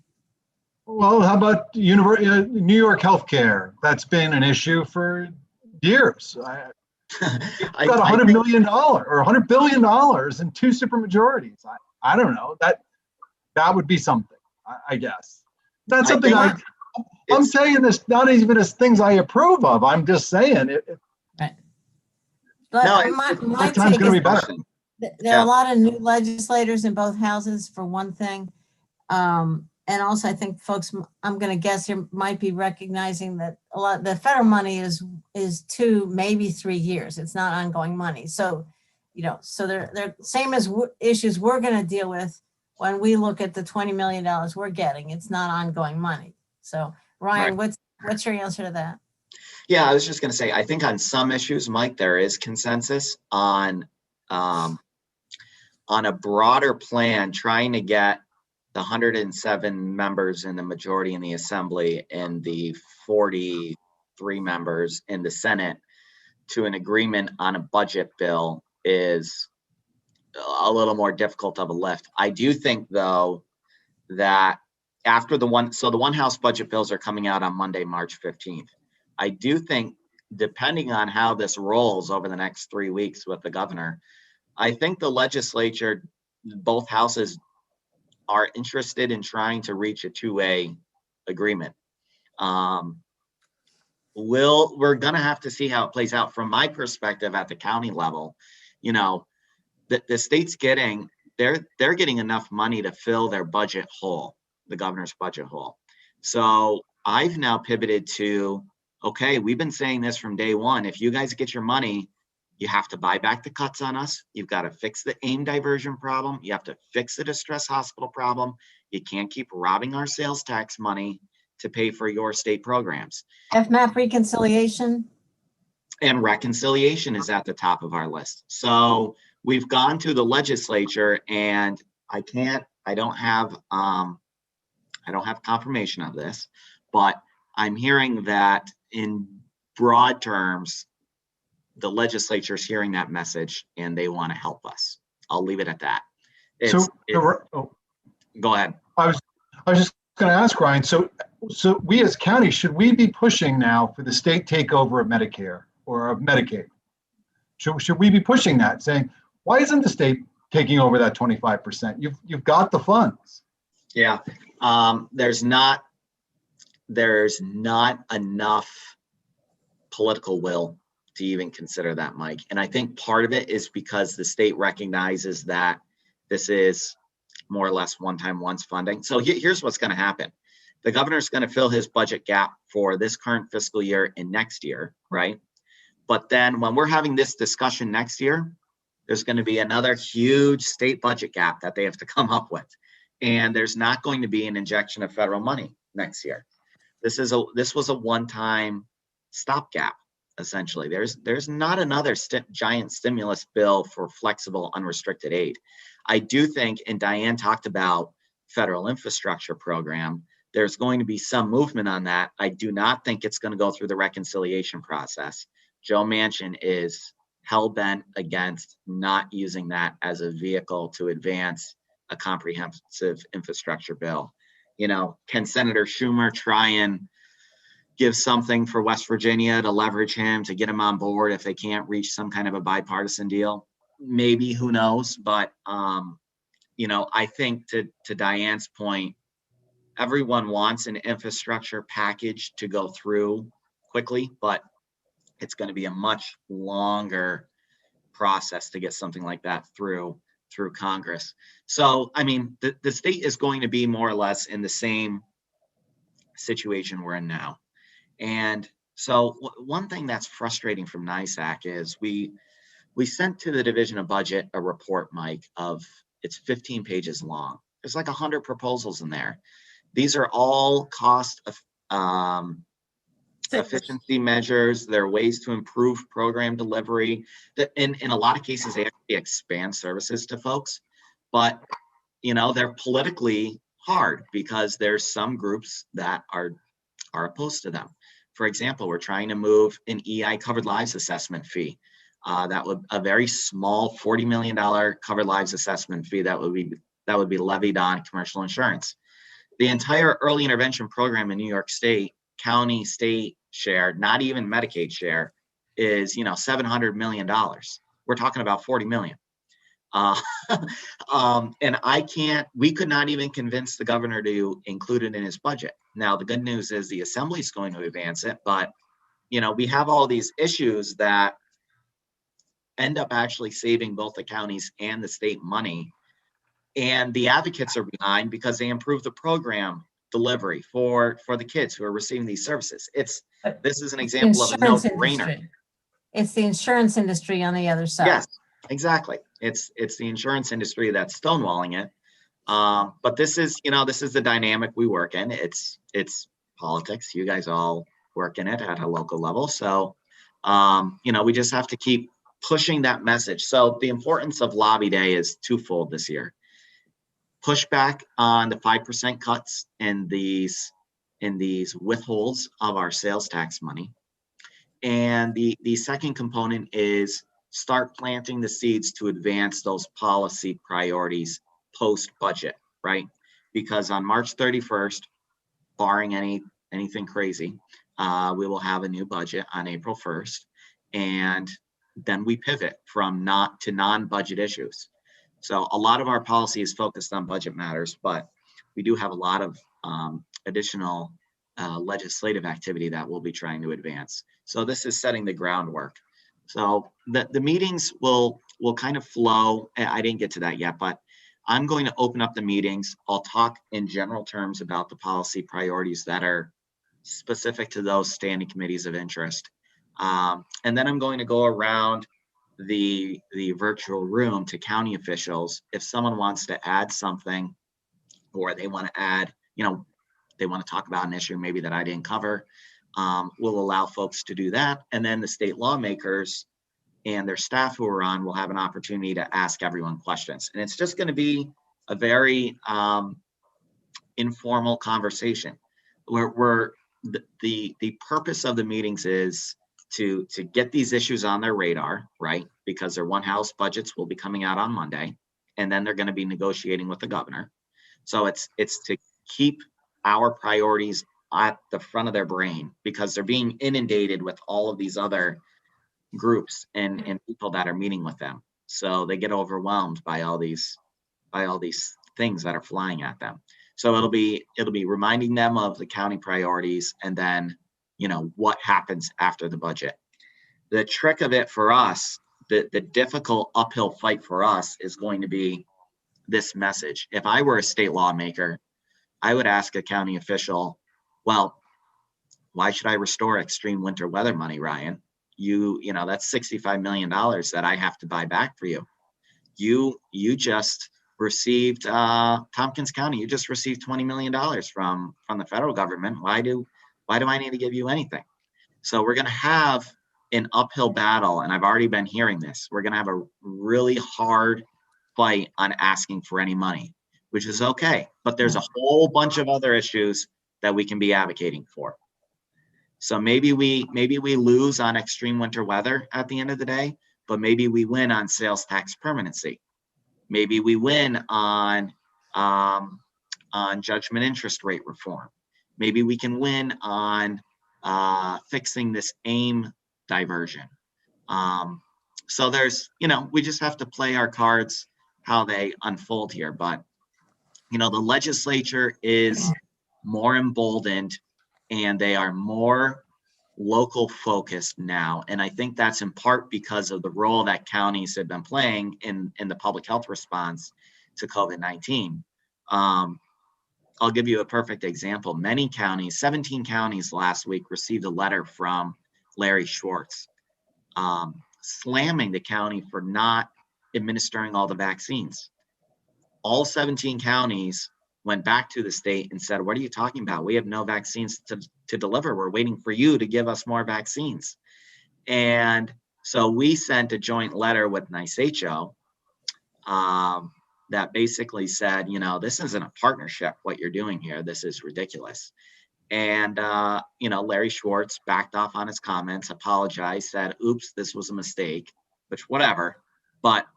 well, how about New York healthcare? That's been an issue for years. I Got $100 think- million or $100 billion in two supermajorities. I don't know. That would be something, I guess. That's I something I'm it's- saying this not even as things I approve of. I'm just saying it. But No, my Time's take going to is be better. question. there are a lot of new legislators in both houses, for one thing. And also, I think folks, I'm going to guess here, might be recognizing that a lot, the federal money is 2, maybe 3 years. It's not ongoing money. So, so they're same as issues we're going to deal with when we look at the $20 million we're getting. It's not ongoing money. So, Ryan, what's your answer to that? Yeah, I was just going to say, I think on some issues, Mike, there is consensus on a broader plan, trying to get the 107 members in the majority in the Assembly and the 43 members in the Senate to an agreement on a budget bill is a little more difficult of a lift. I do think, though, that after the one House budget bills are coming out on Monday, March 15th. I do think, depending on how this rolls over the next 3 weeks with the governor, I think the legislature, both houses, are interested in trying to reach a two-way agreement. We're gonna have to see how it plays out. From my perspective at the county level, the state's they're getting enough money to fill their budget hole, the governor's budget hole. So I've now pivoted to, okay, we've been saying this from day one. If you guys get your money, you have to buy back the cuts on us. You've got to fix the AIM diversion problem. You have to fix the distress hospital problem. You can't keep robbing our sales tax money to pay for your state programs. FMAP reconciliation. And reconciliation is at the top of our list. So we've gone to the legislature, and I don't have confirmation of this, but I'm hearing that in broad terms, the legislature is hearing that message and they want to help us. I'll leave it at that. Go ahead. I was just going to ask Ryan. So we as county, should we be pushing now for the state takeover of Medicare or of Medicaid? Should we be pushing that, saying, why isn't the state taking over that 25%? You've got the funds. Yeah, there's not enough political will to even consider that, Mike. And I think part of it is because the state recognizes that this is more or less one-time once funding. So here's what's going to happen. The governor's going to fill his budget gap for this current fiscal year and next year, right? But then when we're having this discussion next year, there's going to be another huge state budget gap that they have to come up with. And there's not going to be an injection of federal money next year. This was a one-time stopgap, essentially. There's not another giant stimulus bill for flexible, unrestricted aid. I do think, and Diane talked about federal infrastructure program, there's going to be some movement on that. I do not think it's going to go through the reconciliation process. Joe Manchin is hell-bent against not using that as a vehicle to advance a comprehensive infrastructure bill. Can Senator Schumer try and give something for West Virginia to leverage him to get him on board if they can't reach some kind of a bipartisan deal? Maybe, who knows? But, I think to Diane's point, everyone wants an infrastructure package to go through quickly, but it's going to be a much longer process to get something like that through Congress. So, the state is going to be more or less in the same situation we're in now. And so one thing that's frustrating from NISAC is we sent to the Division of Budget a report, Mike, it's 15 pages long. There's like 100 proposals in there. These are all cost efficiency measures. There are ways to improve program delivery. In a lot of cases, they actually expand services to folks, but they're politically hard because there's some groups that are opposed to them. For example, we're trying to move an EI covered lives assessment fee. That would a very small $40 million covered lives assessment fee that would be levied on commercial insurance. The entire early intervention program in New York State, county, state share, not even Medicaid share, is $700 million. We're talking about 40 million. And we could not even convince the governor to include it in his budget. Now, the good news is the assembly is going to advance it, but we have all these issues that end up actually saving both the counties and the state money. And the advocates are behind because they improve the program delivery for the kids who are receiving these services. This is an example of a no-brainer. It's the insurance industry on the other side. Yes, exactly. It's the insurance industry that's stonewalling it. But this is the dynamic we work in. It's politics. You guys all work in it at a local level. So, we just have to keep pushing that message. So the importance of Lobby Day is twofold this year. Push back on the 5% cuts in these withholds of our sales tax money. And the second component is start planting the seeds to advance those policy priorities post-budget, right? Because on March 31st, barring anything crazy, we will have a new budget on April 1st. And then we pivot from non-budget issues. So a lot of our policy is focused on budget matters, but we do have a lot of additional legislative activity that we'll be trying to advance. So this is setting the groundwork. So the meetings will kind of flow. I didn't get to that yet, but I'm going to open up the meetings. I'll talk in general terms about the policy priorities that are specific to those standing committees of interest. And then I'm going to go around the virtual room to county officials. If someone wants to add something, or they want to add, they want to talk about an issue maybe that I didn't cover, we'll allow folks to do that. And then the state lawmakers and their staff who are on will have an opportunity to ask everyone questions. And it's just going to be a very informal conversation where the purpose of the meetings is to get these issues on their radar, right? Because their one house budgets will be coming out on Monday, and then they're going to be negotiating with the governor. So it's to keep our priorities at the front of their brain, because they're being inundated with all of these other groups and people that are meeting with them. So they get overwhelmed by all these things that are flying at them. So it'll be reminding them of the county priorities, and then what happens after the budget. The trick of it for us, the difficult uphill fight for us, is going to be this message. If I were a state lawmaker, I would ask a county official, well, why should I restore extreme winter weather money, Ryan? That's $65 million that I have to buy back for you. You just received Tompkins County, you just received $20 million from the federal government. Why do I need to give you anything? So we're going to have an uphill battle, and I've already been hearing this. We're going to have a really hard fight on asking for any money, which is okay. But there's a whole bunch of other issues that we can be advocating for. So maybe we lose on extreme winter weather at the end of the day, but maybe we win on sales tax permanency. Maybe we win on judgment interest rate reform. Maybe we can win on fixing this AIM diversion. So there's, we just have to play our cards how they unfold here. But, the legislature is more emboldened, and they are more local focused now. And I think that's in part because of the role that counties have been playing in the public health response to COVID-19. I'll give you a perfect example. Many counties, 17 counties last week, received a letter from Larry Schwartz slamming the county for not administering all the vaccines. All 17 counties went back to the state and said, what are you talking about? We have no vaccines to deliver. We're waiting for you to give us more vaccines. And so we sent a joint letter with NICHO that basically said, this isn't a partnership, what you're doing here. This is ridiculous. And, Larry Schwartz backed off on his comments, apologized, said, oops, this was a mistake. which whatever. But,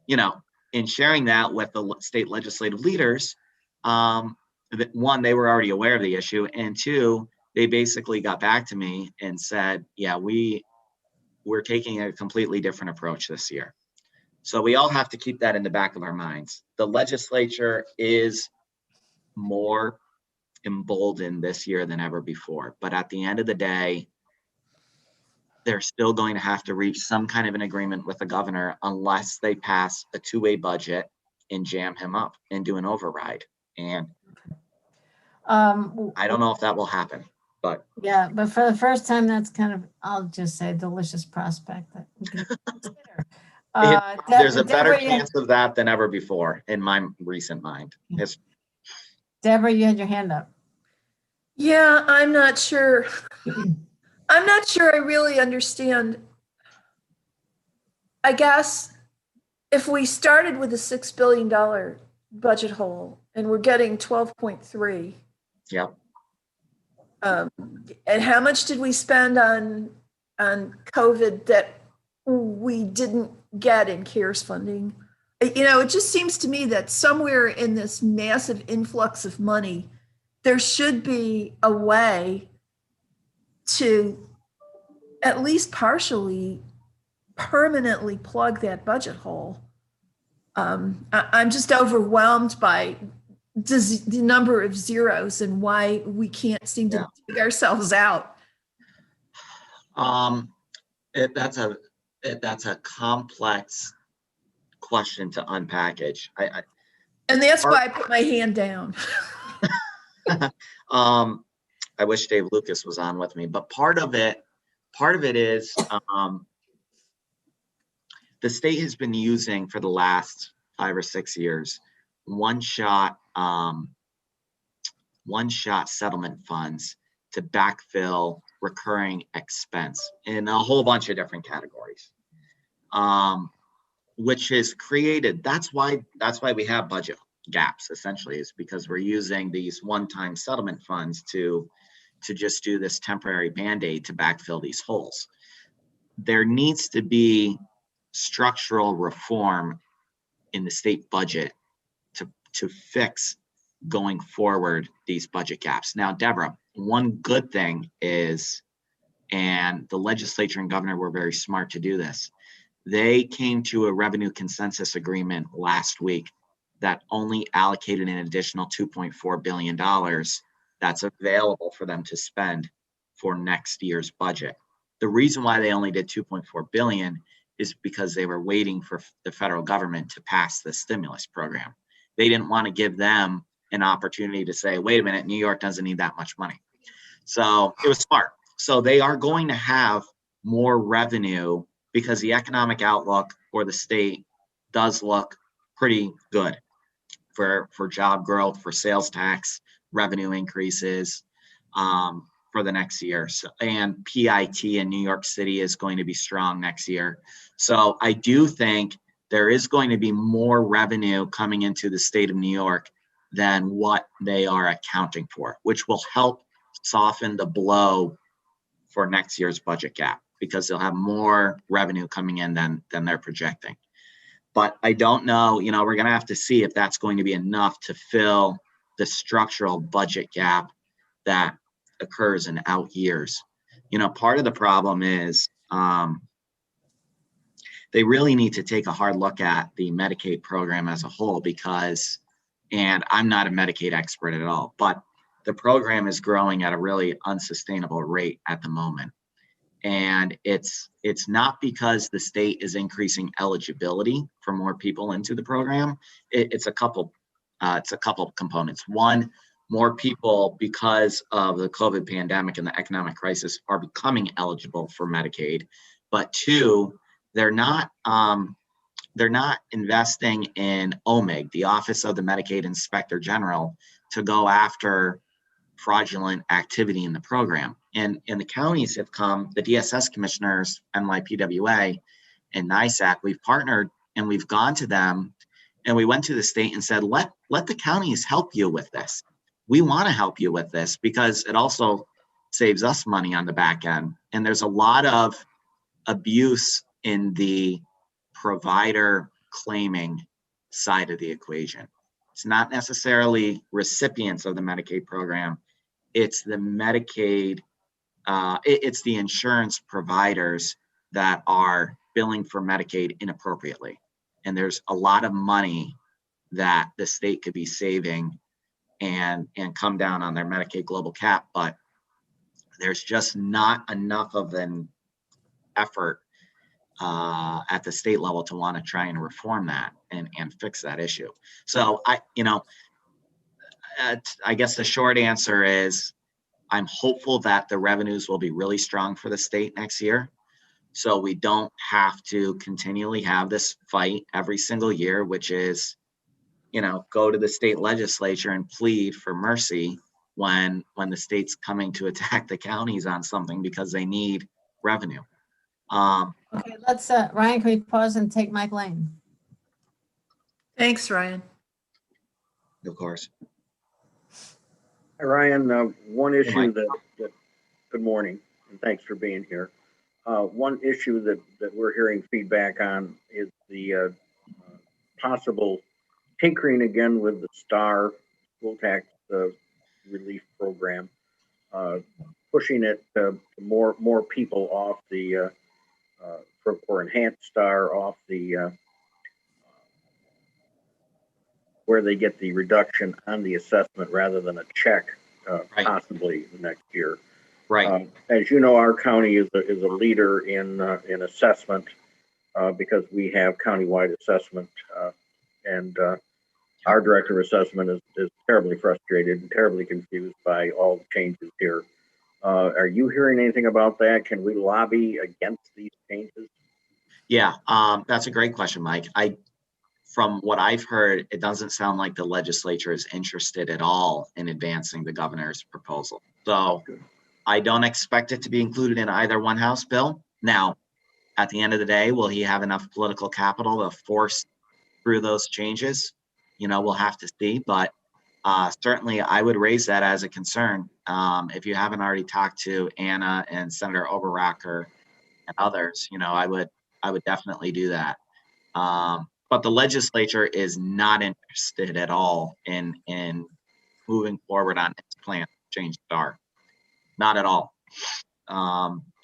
you know, in sharing that with the state legislative leaders, one, they were already aware of the issue, and two, they basically got back to me and said, yeah, we're taking a completely different approach this year. So we all have to keep that in the back of our minds. The legislature is more emboldened this year than ever before. But at the end of the day, they're still going to have to reach some kind of an agreement with the governor unless they pass a two-way budget and jam him up and do an override. And I don't know if that will happen, but Yeah, but for the first time, that's kind of, I'll just say, delicious prospect that we can consider. there's a better Deborah, chance of that than ever before in my recent mind. Deborah, you had your hand up. Yeah, I'm not sure. I'm not sure I really understand. I guess if we started with a $6 billion budget hole and we're getting 12.3, Yep. and how much did we spend on COVID that we didn't get in CARES funding? You know, it just seems to me that somewhere in this massive influx of money, there should be a way to at least partially, permanently plug that budget hole. I'm just overwhelmed by the number of zeros and why we can't seem to dig ourselves out. That's a complex question to unpackage. And that's why I put my hand down. I wish Dave Lucas was on with me, but part of it is the state has been using for the last 5 or 6 years one-shot settlement funds to backfill recurring expense in a whole bunch of different categories, which has created, that's why we have budget gaps, essentially, is because we're using these one-time settlement funds to just do this temporary Band-Aid to backfill these holes. There needs to be structural reform in the state budget to fix going forward these budget gaps. Now, Deborah, one good thing is, and the legislature and governor were very smart to do this, they came to a revenue consensus agreement last week that only allocated an additional $2.4 billion that's available for them to spend for next year's budget. The reason why they only did 2.4 billion is because they were waiting for the federal government to pass the stimulus program. They didn't want to give them an opportunity to say, wait a minute, New York doesn't need that much money. So it was smart. So they are going to have more revenue because the economic outlook for the state does look pretty good for job growth, for sales tax revenue increases for the next year. So, and PIT in New York City is going to be strong next year. So I do think there is going to be more revenue coming into the state of New York than what they are accounting for, which will help soften the blow for next year's budget gap because they'll have more revenue coming in than they're projecting. But I don't know, you know, we're going to have to see if that's going to be enough to fill the structural budget gap that occurs in out years. You know, part of the problem is they really need to take a hard look at the Medicaid program as a whole because, and I'm not a Medicaid expert at all, but the program is growing at a really unsustainable rate at the moment. And it's not because the state is increasing eligibility for more people into the program. It's a couple of components. One, more people, because of the COVID pandemic and the economic crisis, are becoming eligible for Medicaid. But two, they're not investing in OMIG, the Office of the Medicaid Inspector General, to go after fraudulent activity in the program. And the counties have come, the DSS commissioners, NYPWA and NISAC, we've partnered and we've gone to them and we went to the state and said, let the counties help you with this. We want to help you with this because it also saves us money on the back end. And there's a lot of abuse in the provider claiming side of the equation. It's not necessarily recipients of the Medicaid program. It's the Medicaid, it's the insurance providers that are billing for Medicaid inappropriately. And there's a lot of money that the state could be saving and come down on their Medicaid global cap, but there's just not enough of an effort at the state level to want to try and reform that and fix that issue. So I guess the short answer is I'm hopeful that the revenues will be really strong for the state next year. So we don't have to continually have this fight every single year, which is, go to the state legislature and plead for mercy when the state's coming to attack the counties on something because they need revenue. Okay, let's, Ryan, can we pause and take Mike Lane? Thanks, Ryan. Of course. Hi, Ryan, one issue Mike. that, good morning, and thanks for being here. One issue that we're hearing feedback on is the possible tinkering again with the STAR school tax relief program, pushing it to more people off the for enhanced STAR off the where they get the reduction on the assessment rather than a check, Right. possibly next year. Right. As you know, our county is a leader in assessment because we have countywide assessment, and our director of assessment is terribly frustrated and terribly confused by all the changes here. Are you hearing anything about that? Can we lobby against these changes? Yeah, that's a great question, Mike. From what I've heard, it doesn't sound like the legislature is interested at all in advancing the governor's proposal. So I don't expect it to be included in either one House bill. Now, at the end of the day, will he have enough political capital to force through those changes? We'll have to see, but certainly I would raise that as a concern. If you haven't already talked to Anna and Senator Oberrocker and others, I would definitely do that. But the legislature is not interested at all in moving forward on its plan to change STAR. Not at all.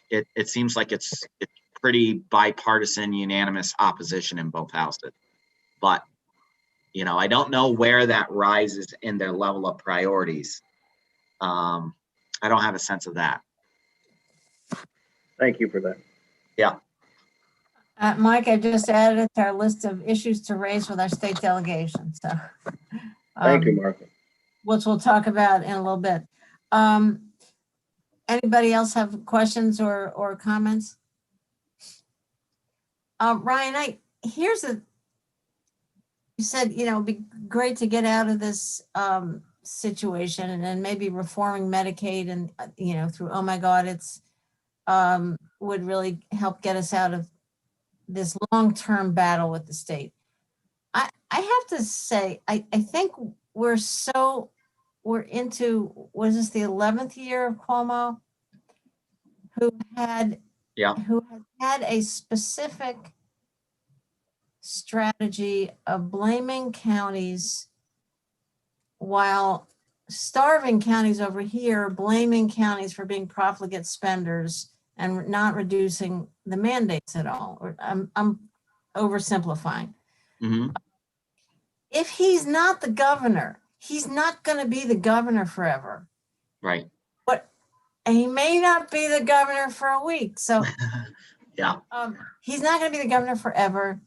It seems like it's pretty bipartisan, unanimous opposition in both houses. But I don't know where that rises in their level of priorities. I don't have a sense of that. Thank you for that. Yeah. Mike, I just added it to our list of issues to raise with our state delegation. So, Thank you, Martha. which we'll talk about in a little bit. Anybody else have questions or comments? Ryan, you said, it'd be great to get out of this situation and then maybe reforming Medicaid and, through, oh my God, it's would really help get us out of this long-term battle with the state. I have to say, I think we're into, was this the 11th year of Cuomo, who had a specific strategy of blaming counties while starving counties over here, blaming counties for being profligate spenders and not reducing the mandates at all. I'm oversimplifying. Mm-hmm. If he's not the governor, he's not going to be the governor forever. Right. And he may not be the governor for a week. So Yeah. He's not going to be the governor forever.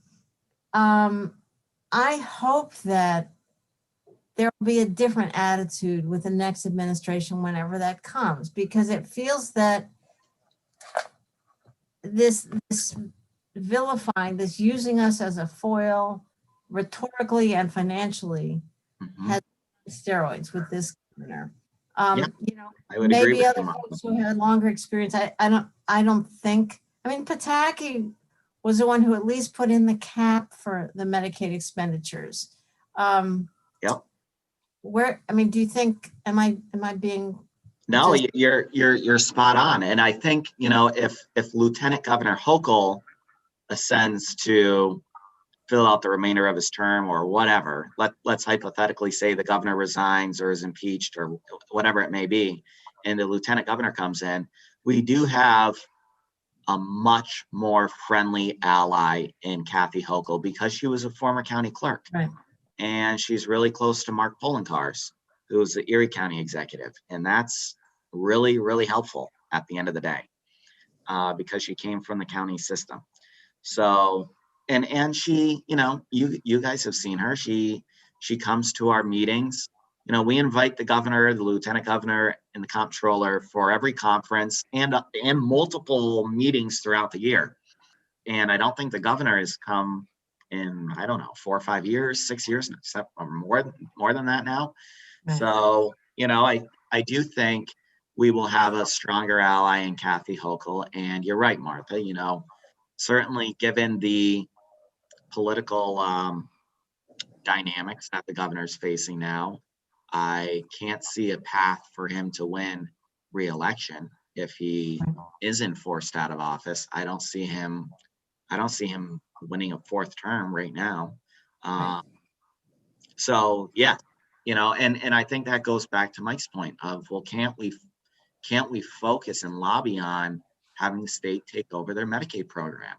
I hope that there will be a different attitude with the next administration whenever that comes, because it feels that this vilifying, this using us as a foil rhetorically and finationally has steroids with this governor. I would agree Maybe with other you, folks who had longer experience. I don't think, Pataki was the one who at least put in the cap for the Medicaid expenditures. Yep. Do you think, am I being? No, you're spot on. And I think, if Lieutenant Governor Hochul ascends to fill out the remainder of his term or whatever, let's hypothetically say the governor resigns or is impeached or whatever it may be, and the lieutenant governor comes in, we do have a much more friendly ally in Kathy Hochul because she was a former county clerk. Right. And she's really close to Mark Poloncarz, who's the Erie County executive. And that's really, really helpful at the end of the day because she came from the county system. So, and she, you guys have seen her. She comes to our meetings. We invite the governor, the lieutenant governor, and the comptroller for every conference and multiple meetings throughout the year. And I don't think the governor has come in, 4 or 5 years, 6 years, or more than that now. Right. So, I do think we will have a stronger ally in Kathy Hochul. And you're right, Martha, certainly given the political dynamics that the governor's facing now, I can't see a path for him to win re-election if he isn't forced out of office. I don't see him winning a 4th term right now. So yeah, and I think that goes back to Mike's point of, well, can't we focus and lobby on having the state take over their Medicaid program?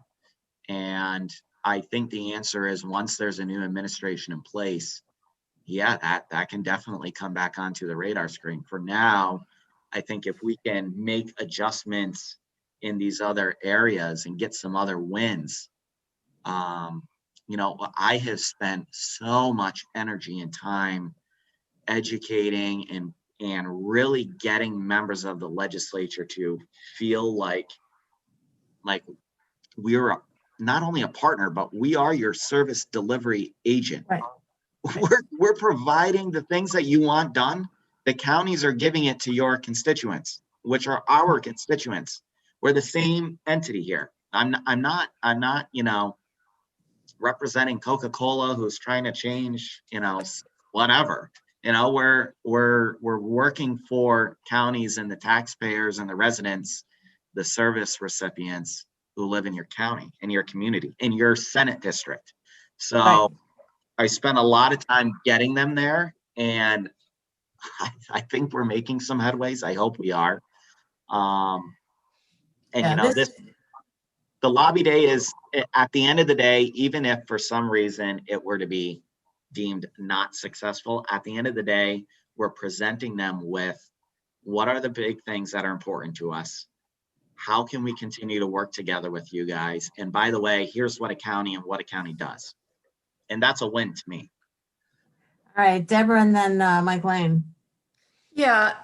And I think the answer is, once there's a new administration in place, yeah, that can definitely come back onto the radar screen. For now, I think if we can make adjustments in these other areas and get some other wins, I have spent so much energy and time educating and really getting members of the legislature to feel like we're not only a partner, but we are your service delivery agent. Right. We're providing the things that you want done. The counties are giving it to your constituents, which are our constituents. We're the same entity here. I'm not representing Coca-Cola, who's trying to change, whatever. We're working for counties and the taxpayers and the residents, the service recipients who live in your county, in your community, in your Senate district. So Right. I spent a lot of time getting them there, and I think we're making some headways. I hope we are. The lobby day is, at the end of the day, even if for some reason it were to be deemed not successful, at the end of the day, we're presenting them with what are the big things that are important to us. How can we continue to work together with you guys? And by the way, here's what a county does. And that's a win to me. All right, Deborah, and then Mike Lane. Yeah,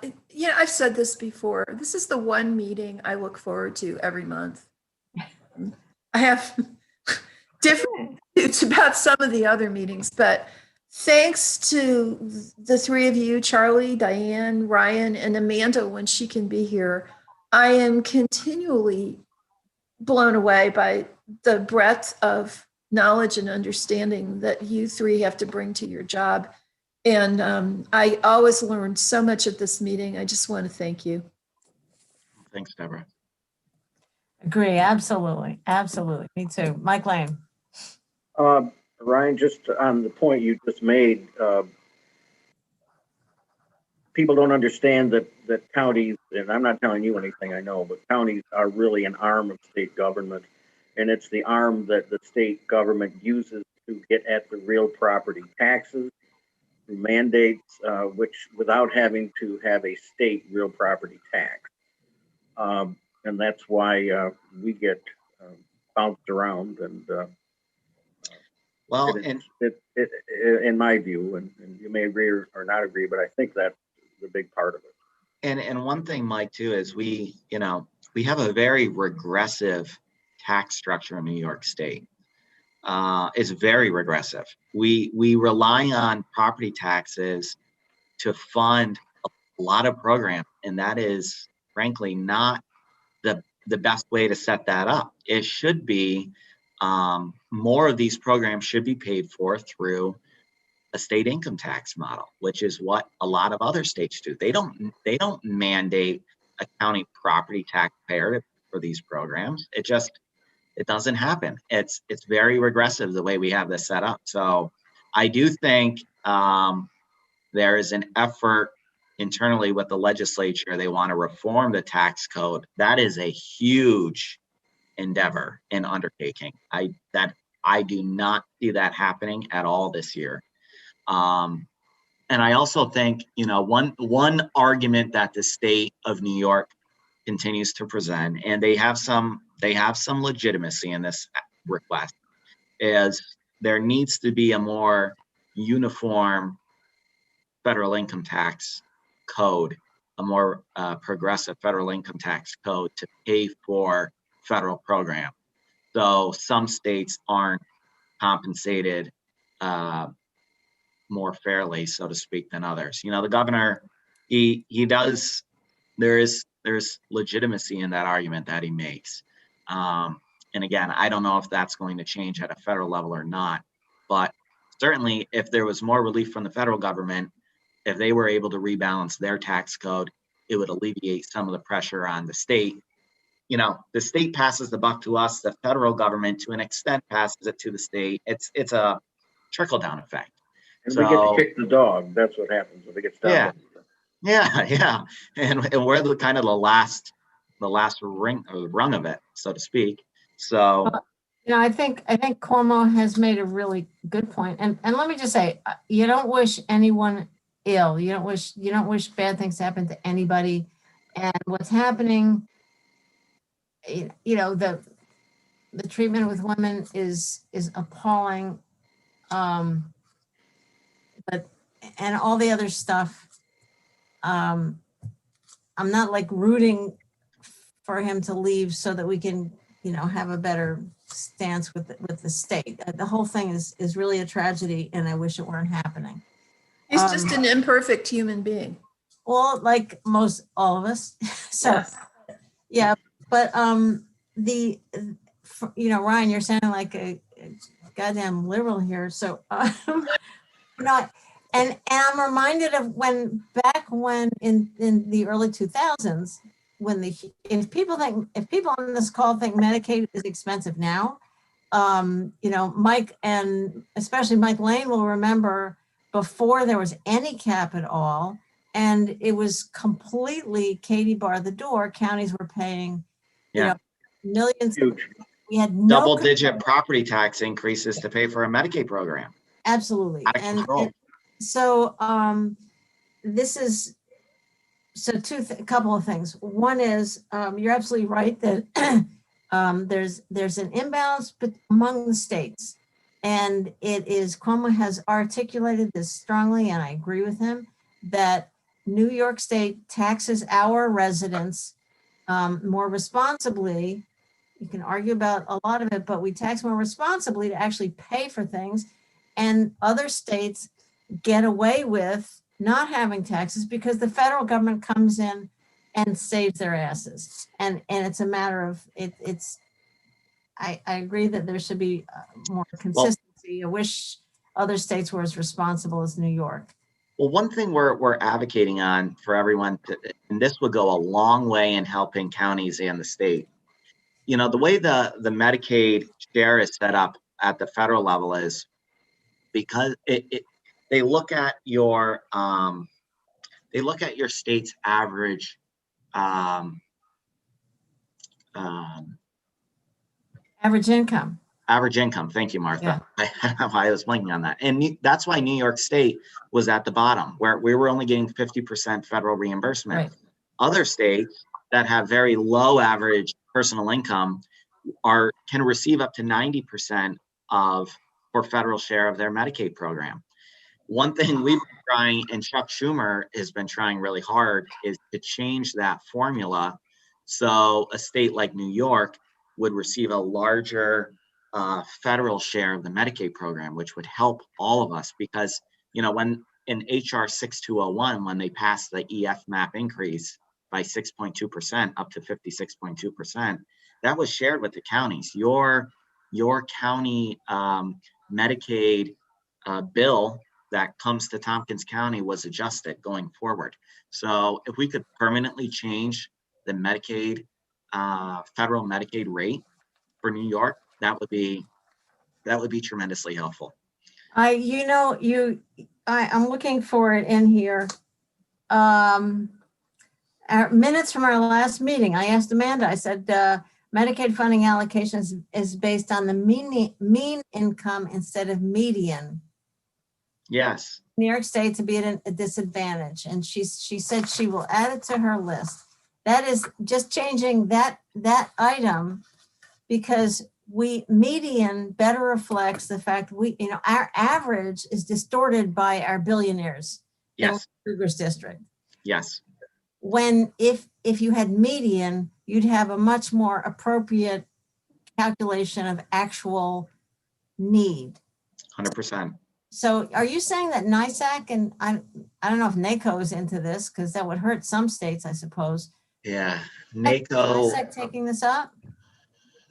I've said this before. This is the one meeting I look forward to every month. I have different views about some of the other meetings, but thanks to the 3 of you, Charlie, Diane, Ryan, and Amanda, when she can be here, I am continually blown away by the breadth of knowledge and understanding that you 3 have to bring to your job. And I always learned so much at this meeting. I just want to thank you. Thanks, Deborah. Agree, absolutely, absolutely. Me too. Mike Lane. Ryan, just on the point you just made, people don't understand that counties, and I'm not telling you anything I know, but counties are really an arm of state government, and it's the arm that the state government uses to get at the real property taxes, through mandates, which without having to have a state real property tax. And that's why we get bounced around, and well, in my view, and you may agree or not agree, but I think that's the big part of it. And one thing, Mike, too, is we have a very regressive tax structure in New York State. It's very regressive. We rely on property taxes to fund a lot of programs, and that is frankly not the best way to set that up. It should be more of these programs should be paid for through a state income tax model, which is what a lot of other states do. They don't mandate a county property taxpayer for these programs. It doesn't happen. It's very regressive the way we have this set up. So I do think there is an effort internally with the legislature. They want to reform the tax code. That is a huge endeavor and undertaking. I do not see that happening at all this year. And I also think, one argument that the state of New York continues to present, and they have some legitimacy in this request, is there needs to be a more uniform federal income tax code, a more progressive federal income tax code to pay for federal program. So some states aren't compensated more fairly, so to speak, than others. The governor, he does, there's legitimacy in that argument that he makes. And again, I don't know if that's going to change at a federal level or not, but certainly if there was more relief from the federal government, if they were able to rebalance their tax code, it would alleviate some of the pressure on the state. The state passes the buck to us, the federal government to an extent passes it to the state. It's a trickle down effect. And we get to kick the dog. That's what happens if it gets down. Yeah. And we're the kind of the last rung of it, so to speak. So I think Cuomo has made a really good point. And let me just say, you don't wish anyone ill. You don't wish bad things to happen to anybody. And what's happening, the treatment with women is appalling. But all the other stuff, I'm not like rooting for him to leave so that we can, have a better stance with the state. The whole thing is really a tragedy, and I wish it weren't happening. He's just an imperfect human being. Well, like all of us. So, Yes. yeah, but Ryan, you're sounding like a goddamn liberal here. So, not. And I'm reminded of back when in the early 2000s, if people on this call think Medicaid is expensive now, Mike and especially Mike Lane will remember before there was any cap at all, and it was completely Katie bar the door. Counties were paying, millions. Huge. We had no double-digit property tax increases to pay for a Medicaid program. Absolutely, Out of control. So this is a couple of things. One is you're absolutely right that there's an imbalance among the states, and Cuomo has articulated this strongly, and I agree with him that New York State taxes our residents more responsibly. You can argue about a lot of it, but we tax more responsibly to actually pay for things, and other states get away with not having taxes because the federal government comes in and saves their asses. And it's a matter of I agree that there should be more consistency. I wish other states were as responsible as New York. Well, one thing we're advocating on for everyone, and this would go a long way in helping counties and the state. The way the Medicaid share is set up at the federal level is because they look at your state's average Average income. Average income. Thank you, Martha. Yeah. I was blanking on that. And that's why New York State was at the bottom, where we were only getting 50% federal reimbursement. Right. Other states that have very low average personal income can receive up to 90% for federal share of their Medicaid program. One thing we've been trying, and Chuck Schumer has been trying really hard, is to change that formula so a state like New York would receive a larger federal share of the Medicaid program, which would help all of us. Because, when in HR 6201, when they passed the EF MAP increase by 6.2% up to 56.2%, that was shared with the counties. Your county Medicaid bill that comes to Tompkins County was adjusted going forward. So if we could permanently change the Medicaid, federal Medicaid rate for New York, that would be tremendously helpful. I'm looking for it in here. Our minutes from our last meeting, I asked Amanda, I said, Medicaid funding allocations is based on the mean income instead of median. Yes. New York State to be at a disadvantage. And she said she will add it to her list. That is just changing that item, because median better reflects the fact our average is distorted by our billionaires. Yes. In Kruger's district. Yes. When if you had median, you'd have a much more appropriate calculation of actual need. 100%. So are you saying that NISAC, and I don't know if NACO is into this, because that would hurt some states, I suppose. Yeah. Is NACO. NISAC taking this up?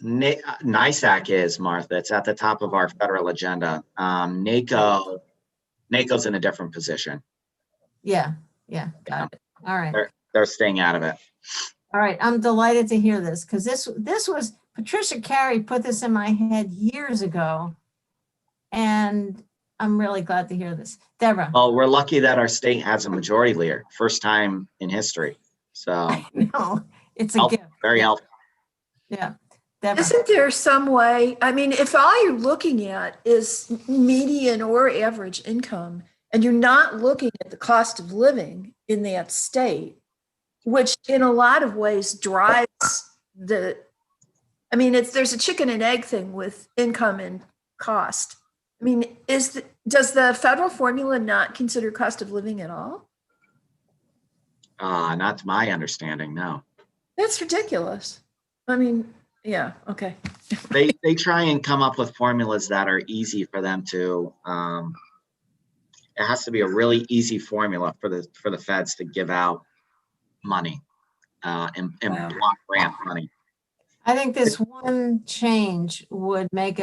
NISAC is, Martha. It's at the top of our federal agenda. NACO's in a different position. Yeah, got it. All right. They're staying out of it. All right, I'm delighted to hear this, because this was, Patricia Carey put this in my head years ago, and I'm really glad to hear this. Deborah. Well, we're lucky that our state has a majority leader, first time in history. So No, it's a gift. Very helpful. Yeah. Deborah. Isn't there some way, I mean, if all you're looking at is median or average income, and you're not looking at the cost of living in that state, which in a lot of ways drives there's a chicken and egg thing with income and cost. I mean, does the federal formula not consider cost of living at all? Not to my understanding, no. That's ridiculous. I mean, yeah, okay. They try and come up with formulas that are easy for them to, it has to be a really easy formula for the feds to give out money and Wow. block grant money. I think this one change would make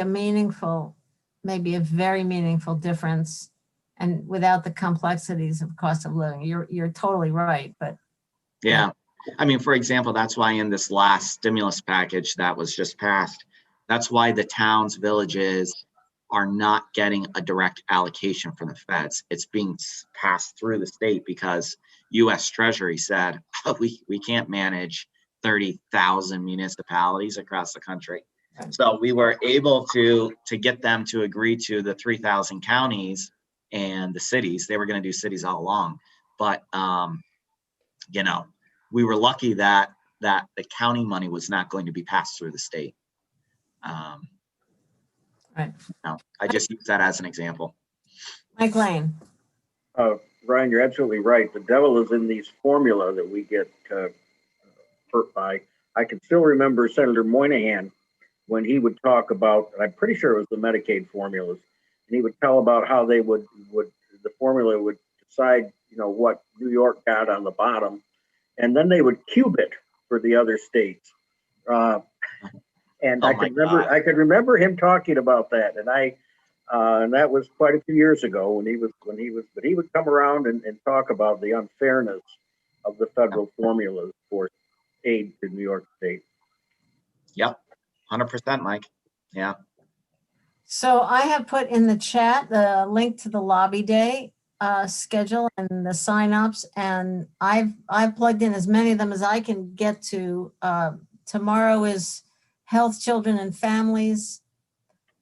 maybe a very meaningful difference, and without the complexities of cost of living. You're totally right, but Yeah. I mean, for example, that's why in this last stimulus package that was just passed, that's why the towns, villages are not getting a direct allocation from the feds. It's being passed through the state because U.S. Treasury said, oh, we can't manage 30,000 municipalities across the country. So we were able to get them to agree to the 3,000 counties and the cities. They were going to do cities all along, but we were lucky that the county money was not going to be passed through the state. Right. No, I just use that as an example. Mike Lane. Ryan, you're absolutely right. The devil is in these formula that we get hurt by. I can still remember Senator Moynihan when he would talk about, I'm pretty sure it was the Medicaid formulas, and he would tell about how they would the formula would decide, what New York got on the bottom, and then they would cube it for the other states. And I could remember him talking about that, and that was quite a few years ago but he would come around and talk about the unfairness of the federal formulas for aid to New York State. Yep, 100%, Mike. Yeah. So I have put in the chat the link to the lobby day schedule and the signups, and I've plugged in as many of them as I can get to. Tomorrow is Health, Children, and Families,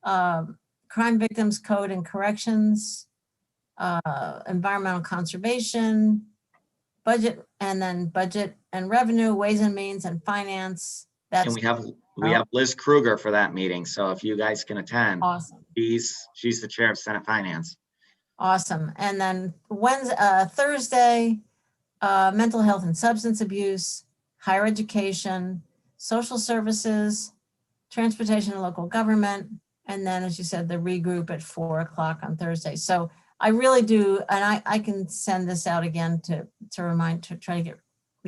Crime Victims Code and Corrections, Environmental Conservation, Budget, and then Budget and Revenue, Ways and Means, and Finance. And we have Liz Kruger for that meeting. So if you guys can attend, awesome. She's the chair of Senate Finance. Awesome. And then Thursday, mental health and substance abuse, higher education, social services, transportation and local government, and then, as you said, the regroup at 4:00 on Thursday. So I really do, and I can send this out again to try to get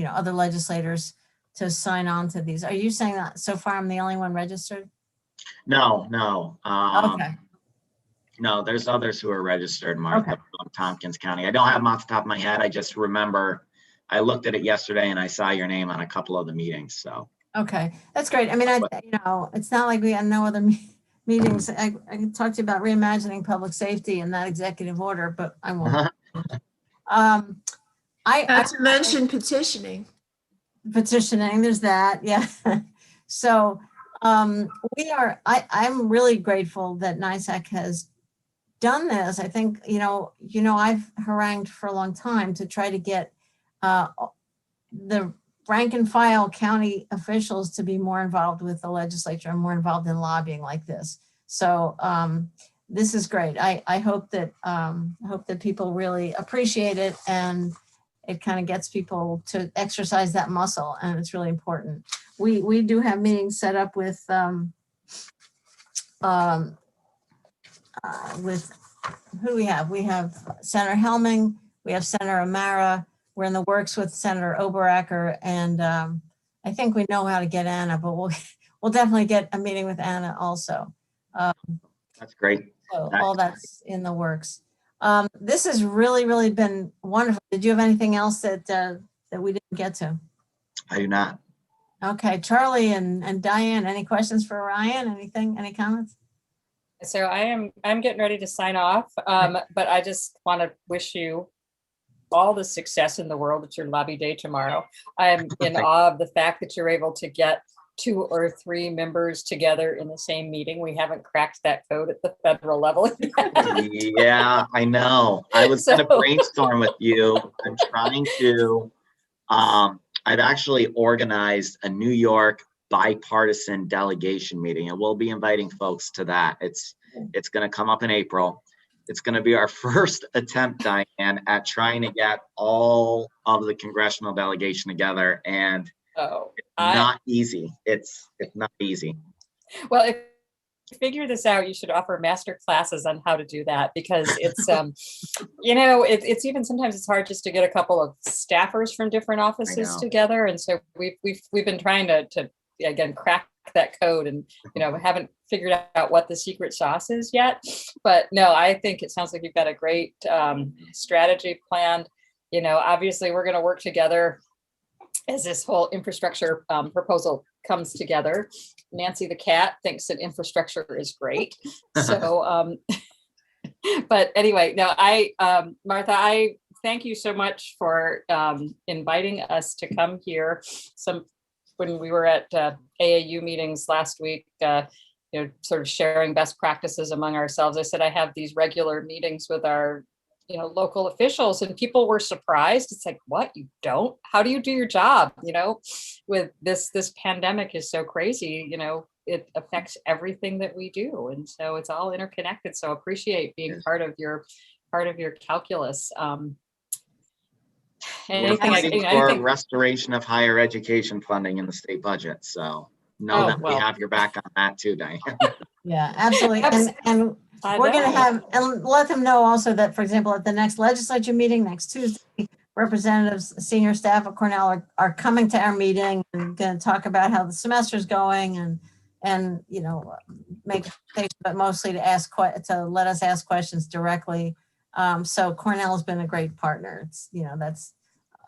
other legislators to sign on to these. Are you saying that so far I'm the only one registered? No. Okay. No, there's others who are registered, Martha, from Tompkins County. I don't have them off the top of my head. I just remember I looked at it yesterday and I saw your name on a couple of the meetings. So Okay, that's great. I mean, it's not like we had no other meetings. I can talk to you about reimagining public safety in that executive order, but I won't. Um, I Not to mention petitioning. petitioning, there's that, yeah. So I'm really grateful that NISAC has done this. I think, I've harangued for a long time to try to get the rank and file county officials to be more involved with the legislature and more involved in lobbying like this. So this is great. I hope that people really appreciate it, and it kind of gets people to exercise that muscle, and it's really important. We do have meetings set up with who do we have? We have Senator Helming, we have Senator Amara. We're in the works with Senator Oberacker, and I think we know how to get Anna, but we'll definitely get a meeting with Anna also. That's great. So all that's in the works. This has really, really been wonderful. Did you have anything else that we didn't get to? I do not. Okay, Charlie and Diane, any questions for Ryan? Anything? Any comments? So I'm getting ready to sign off, but I just want to wish you all the success in the world at your lobby day tomorrow. I'm in awe of the fact that you're able to get 2 or 3 members together in the same meeting. We haven't cracked that code at the federal level yet. Yeah, I know. I was going to brainstorm with you. I'm trying to, I've actually organized a New York bipartisan delegation meeting, and we'll be inviting folks to that. It's going to come up in April. It's going to be our first attempt, Diane, at trying to get all of the congressional delegation together, and not easy. It's not easy. Well, if you figure this out, you should offer master classes on how to do that, because it's it's even sometimes it's hard just to get a couple of staffers from different offices together, and so we've been trying to again crack that code, and haven't figured out what the secret sauce is yet. But no, I think it sounds like you've got a great strategy planned. Obviously we're going to work together as this whole infrastructure proposal comes together. Nancy the cat thinks that infrastructure is great. So, but anyway, no, Martha, I thank you so much for inviting us to come here. When we were at AAU meetings last week, sort of sharing best practices among ourselves, I said I have these regular meetings with our local officials, and people were surprised. It's like, what, you don't? How do you do your job? With this pandemic is so crazy, it affects everything that we do. And so it's all interconnected. So appreciate being part of your calculus. We're fighting for restoration of higher education funding in the state budget. So know that we have your back on that too, Diane. Yeah, absolutely. And we're going to have, and let them know also that, for example, at the next legislature meeting next Tuesday, representatives, senior staff at Cornell are coming to our meeting and going to talk about how the semester is going and make things, but mostly to let us ask questions directly. So Cornell has been a great partner. It's, that's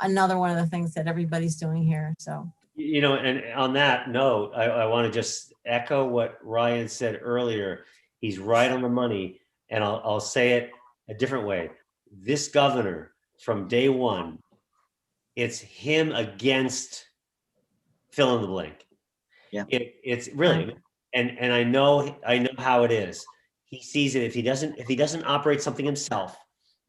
another one of the things that everybody's doing here. So, and on that note, I want to just echo what Ryan said earlier. He's right on the money, and I'll say it a different way. This governor, from day one, it's him against fill in the blank. Yeah, it's really, and I know how it is. He sees it if he doesn't operate something himself.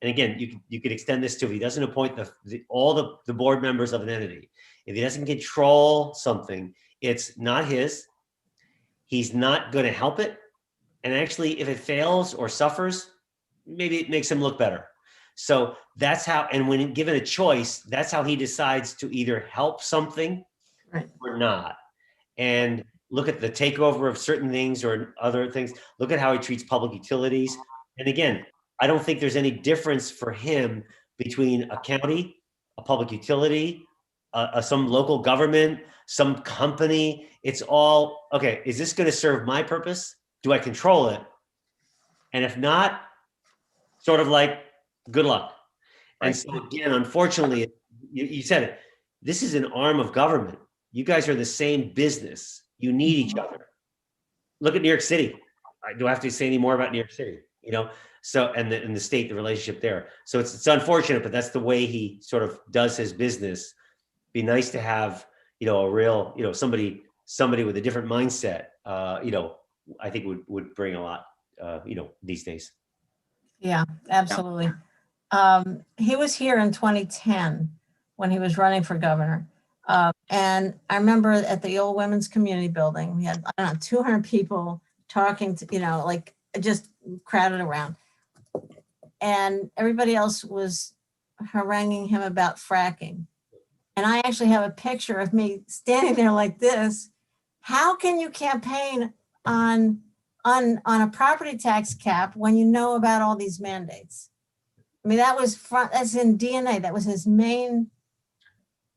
And again, you could extend this to if he doesn't appoint all the board members of an entity. If he doesn't control something, it's not his. He's not going to help it. And actually, if it fails or suffers, maybe it makes him look better. So that's how, and when given a choice, that's how he decides to either help something or not. And look at the takeover of certain things or other things. Look at how he treats public utilities. And again, I don't think there's any difference for him between a county, a public utility, some local government, some company. It's all, okay, is this going to serve my purpose? Do I control it? And if not, sort of like, good luck. And so again, unfortunately, you said it, this is an arm of government. You guys are the same business. You need each other. Look at New York City. Do I have to say any more about New York City? You know, so and the state, the relationship there. So it's unfortunate, but that's the way he sort of does his business. Be nice to have, you know, a real, you know, somebody with a different mindset. You know, I think would bring a lot. You know, these days. Yeah, absolutely. He was here in 2010 when he was running for governor. And I remember at the old Women's Community Building, we had, I don't know, 200 people talking to, you know, like just crowded around. And everybody else was haranguing him about fracking. And I actually have a picture of me standing there like this. How can you campaign on a property tax cap when you know about all these mandates? I mean, that's in DNA. That was his main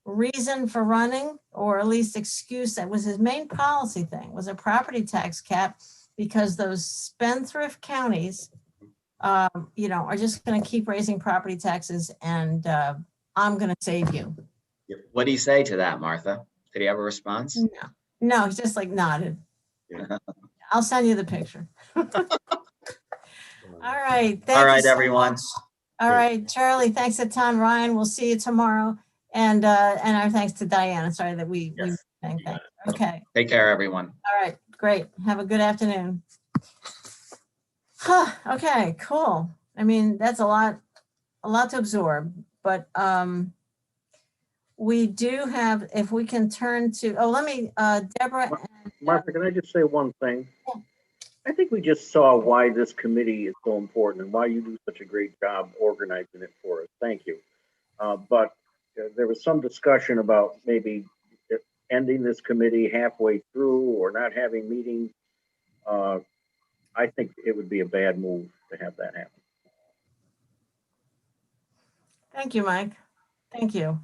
reason for running, or at least excuse. That was his main policy thing, was a property tax cap, because those spendthrift counties, you know, are just going to keep raising property taxes, and I'm going to save you. What do you say to that, Martha? Did he have a response? No, he's just like nodded. Yeah. I'll send you the picture. All right. Thank All you right, so everyone. much. All right, Charlie, thanks a ton. Ryan, we'll see you tomorrow. And our thanks to Diana. Sorry that we thank that. Okay. Take care, everyone. All right, great. Have a good afternoon. Okay, cool. I mean, that's a lot to absorb, but we do have, if we can turn to, let me, Deborah. Martha, can I just say one thing? Yeah. I think we just saw why this committee is so important and why you do such a great job organizing it for us. Thank you. But there was some discussion about maybe ending this committee halfway through or not having meetings. I think it would be a bad move to have that happen. Thank you, Mike. Thank you.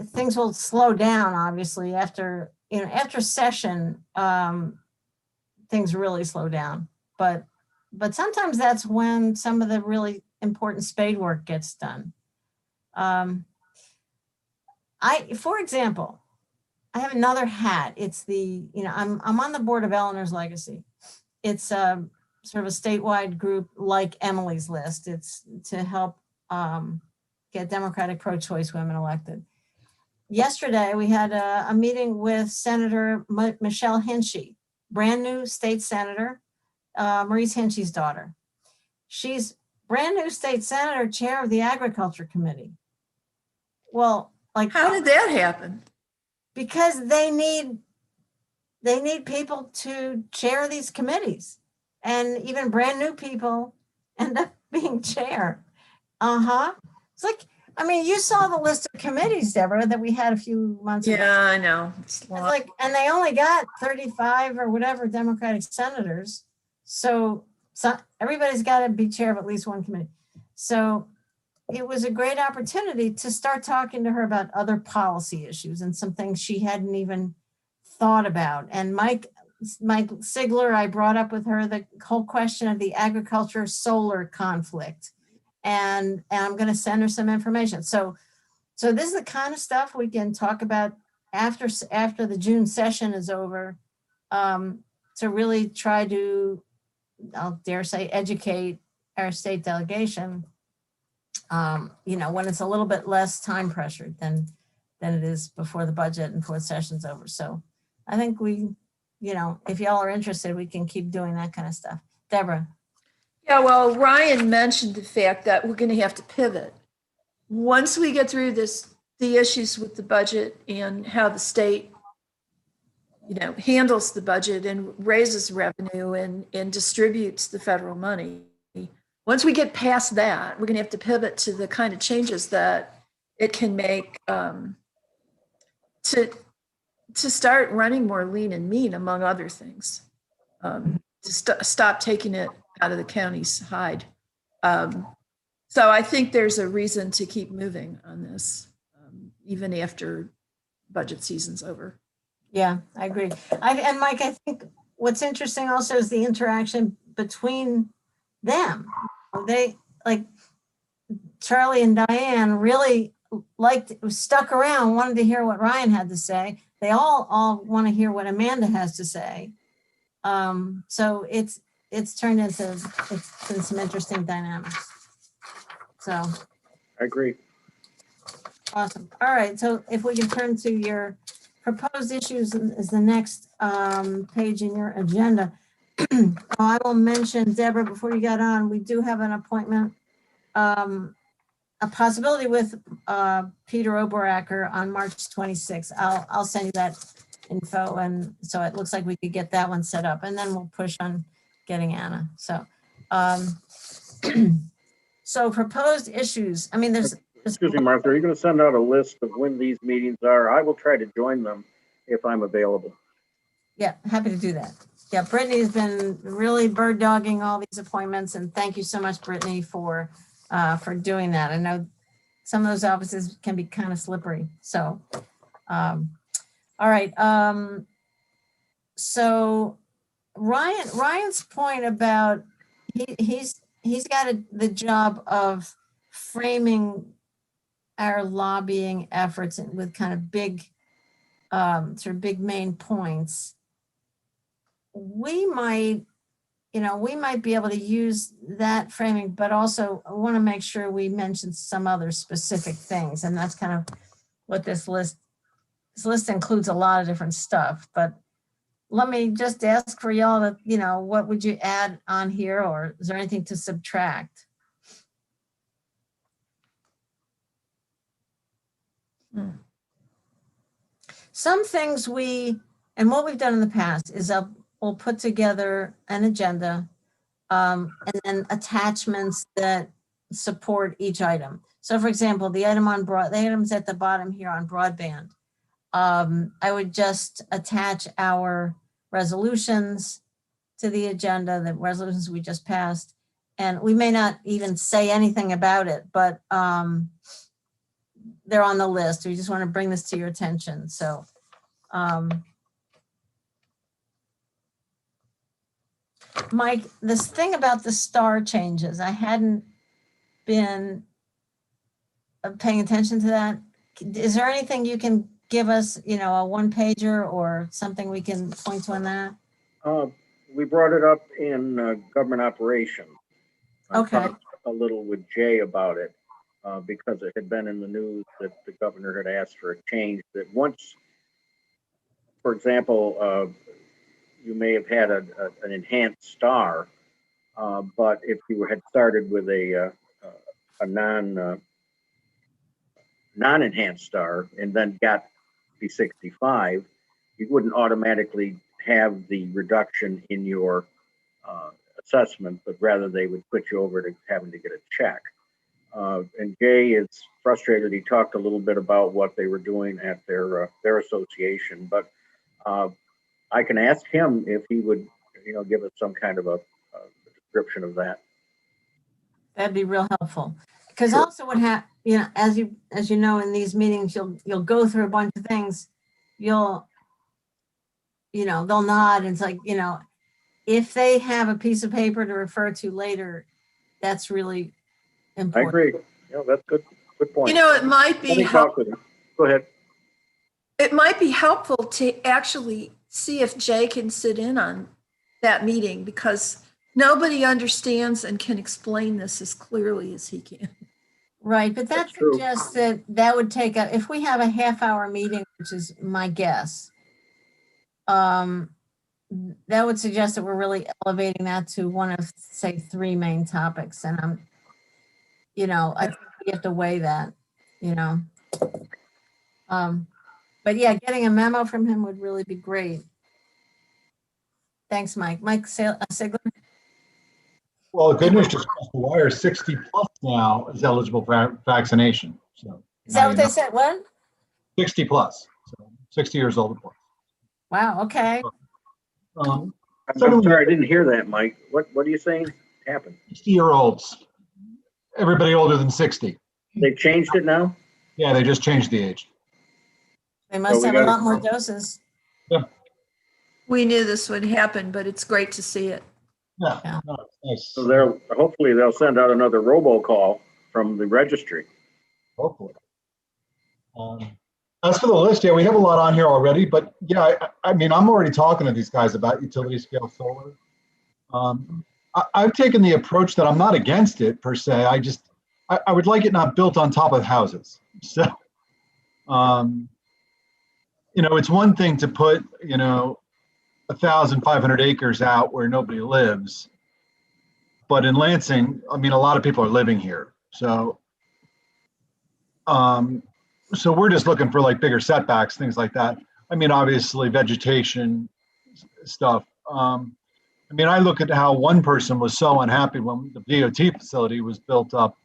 Things will slow down, obviously, after session, things really slow down. But sometimes that's when some of the really important spade work gets done. For example, I have another hat. It's I'm on the board of Eleanor's Legacy. It's sort of a statewide group like Emily's List. It's to help get Democratic pro-choice women elected. Yesterday, we had a meeting with Senator Michelle Hinchey, brand new state senator, Maurice Hinchey's daughter. She's brand new state senator, chair of the Agriculture Committee. Well, like, how did that happen? Because they need people to chair these committees, and even brand new people end up being chair. It's like, I mean, you saw the list of committees, Deborah, that we had a few months ago. Yeah, I know. It's like, and they only got 35 or whatever Democratic senators. So everybody's got to be chair of at least one committee. So it was a great opportunity to start talking to her about other policy issues and some things she hadn't even thought about. And Mike Sigler, I brought up with her the whole question of the agriculture solar conflict. And I'm going to send her some information. So this is the kind of stuff we can talk about after the June session is over, to really try to, I'll dare say, educate our state delegation, when it's a little bit less time pressured than it is before the budget and before the session's over. So I think if y'all are interested, we can keep doing that kind of stuff. Deborah. Yeah, well, Ryan mentioned the fact that we're going to have to pivot. Once we get through the issues with the budget and how the state, handles the budget and raises revenue and distributes the federal money. Once we get past that, we're going to have to pivot to the kind of changes that it can make to start running more lean and mean, among other things, to stop taking it out of the county's hide. So I think there's a reason to keep moving on this, even after budget season's over. Yeah, I agree. And Mike, I think what's interesting also is the interaction between them. They, like, Charlie and Diane really stuck around, wanted to hear what Ryan had to say. They all want to hear what Amanda has to say. So it's turned into it's been some interesting dynamics. So I agree. awesome. All right. So if we can turn to your proposed issues is the next page in your agenda. I will mention, Deborah, before you got on, we do have an appointment, a possibility with Peter Oberacker on March 26th. I'll send you that info, and so it looks like we could get that one set up, and then we'll push on getting Anna. So, so proposed issues. I mean, there's Excuse me, Martha, are you going to send out a list of when these meetings are? I will try to join them if I'm available. yeah, happy to do that. Yeah, Brittany's been really bird dogging all these appointments, and thank you so much, Brittany, for doing that. I know some of those offices can be kind of slippery. So, all right. So Ryan's point about he's got the job of framing our lobbying efforts with kind of big, sort of big main points. We might be able to use that framing, but also I want to make sure we mention some other specific things. And that's kind of what this list includes, a lot of different stuff, but let me just ask for y'all to, what would you add on here, or is there anything to subtract? Some things and what we've done in the past is we'll put together an agenda and then attachments that support each item. So for example, the items at the bottom here on broadband, I would just attach our resolutions to the agenda, the resolutions we just passed. And we may not even say anything about it, but they're on the list. We just want to bring this to your attention. So Mike, this thing about the star changes, I hadn't been paying attention to that. Is there anything you can give us, a one pager or something we can point to on that? We brought it up in government operations. I Okay. talked a little with Jay about it because it had been in the news that the governor had asked for a change that once, for example, you may have had an enhanced star, but if you had started with a non-enhanced star and then got to 65, you wouldn't automatically have the reduction in your assessment, but rather they would put you over to having to get a check. And Jay is frustrated. He talked a little bit about what they were doing at their association, but I can ask him if he would, give us some kind of a description of that. That'd be real helpful. Because Sure. also what as you know, in these meetings, you'll go through a bunch of things. They'll nod. And it's like, if they have a piece of paper to refer to later, that's really I important. agree. That's good point. It might be Talk with him. Go ahead. it might be helpful to actually see if Jay can sit in on that meeting, because nobody understands and can explain this as clearly as he can. Right, but that That's true. suggests that would take if we have a half-hour meeting, which is my guess, that would suggest that we're really elevating that to one of, say, three main topics. And I think we have to weigh that, but yeah, getting a memo from him would really be great. Thanks, Mike. Mike Sigler? Well, the good news just crossed the wire, 60 plus now is eligible for vaccination. So Is that what they said? What? 60 plus, so 60 years old or plus. Wow, okay. I'm sorry, I didn't hear that, Mike. What are you saying happened? 60-year-olds, everybody older than 60. They've changed it now? Yeah, they just changed the age. They must we have a gotta- lot more doses. We knew this would happen, but it's great to see it. Yeah, Yeah. no, it's So nice. hopefully they'll send out another robocall from the registry. Hopefully. As for the list, yeah, we have a lot on here already, but yeah, I mean, I'm already talking to these guys about utility scale solar. I've taken the approach that I'm not against it per se. I would like it not built on top of houses. So, it's one thing to put, 1,500 acres out where nobody lives. But in Lansing, I mean, a lot of people are living here. So we're just looking for like bigger setbacks, things like that. I mean, obviously vegetation stuff. I mean, I look at how one person was so unhappy when the DOT facility was built up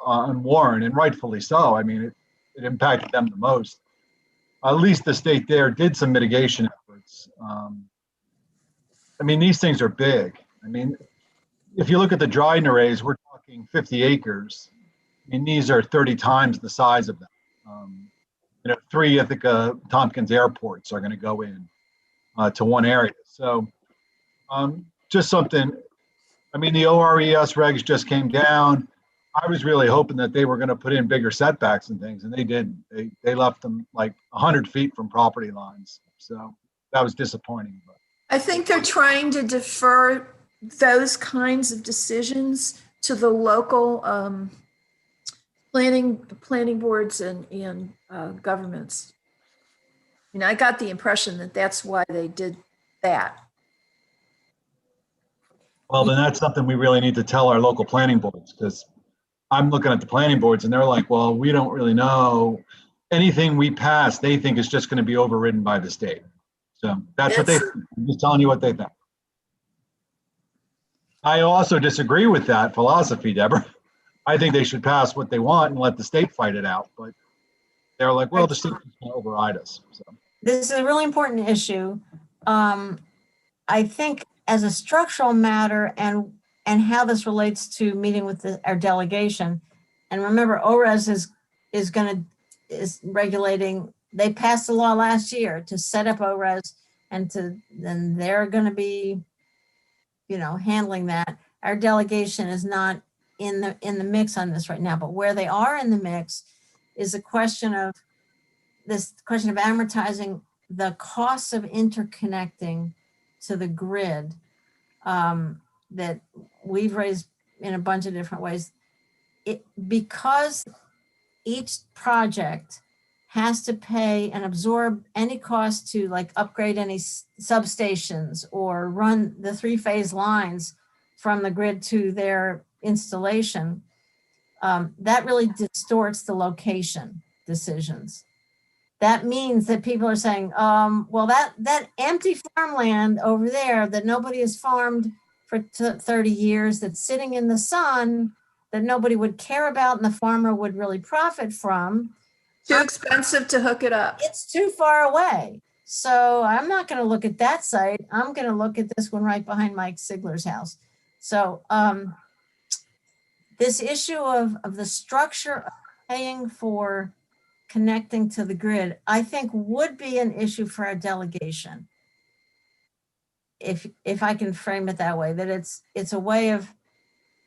on Warren, and rightfully so. I mean, it impacted them the most. At least the state there did some mitigation efforts. I mean, these things are big. I mean, if you look at the dryden arrays, we're talking 50 acres. I mean, these are 30 times the size of them. 3 Ithaca Tompkins airports are going to go in to one area. So just something, I mean, the ORES regs just came down. I was really hoping that they were going to put in bigger setbacks and things, and they didn't. They left them like 100 feet from property lines. So that was disappointing. But I think they're trying to defer those kinds of decisions to the local planning boards and governments. I got the impression that that's why they did that. well, then that's something we really need to tell our local planning boards, because I'm looking at the planning boards and they're like, well, we don't really know. Anything we pass, they think is just going to be overridden by the state. So that's what they think. I'm just telling you what they think. I also disagree with that philosophy, Deborah. I think they should pass what they want and let the state fight it out. But they're like, well, the state's going to override us. So. This is a really important issue. I think as a structural matter and how this relates to meeting with our delegation. And remember, ORES is regulating. They passed a law last year to set up ORES, and they're going to be, handling that. Our delegation is not in the mix on this right now, but where they are in the mix is the question of amortizing the costs of interconnecting to the grid that we've raised in a bunch of different ways. Because each project has to pay and absorb any cost to like upgrade any substations or run the 3-phase lines from the grid to their installation, that really distorts the location decisions. That means that people are saying, well, that empty farmland over there that nobody has farmed for 30 years, that's sitting in the sun, that nobody would care about and the farmer would really profit from. Too expensive to hook it up. It's too far away. So I'm not going to look at that site. I'm going to look at this one right behind Mike Sigler's house. So this issue of the structure of paying for connecting to the grid, I think would be an issue for our delegation. If I can frame it that way, that it's a way of,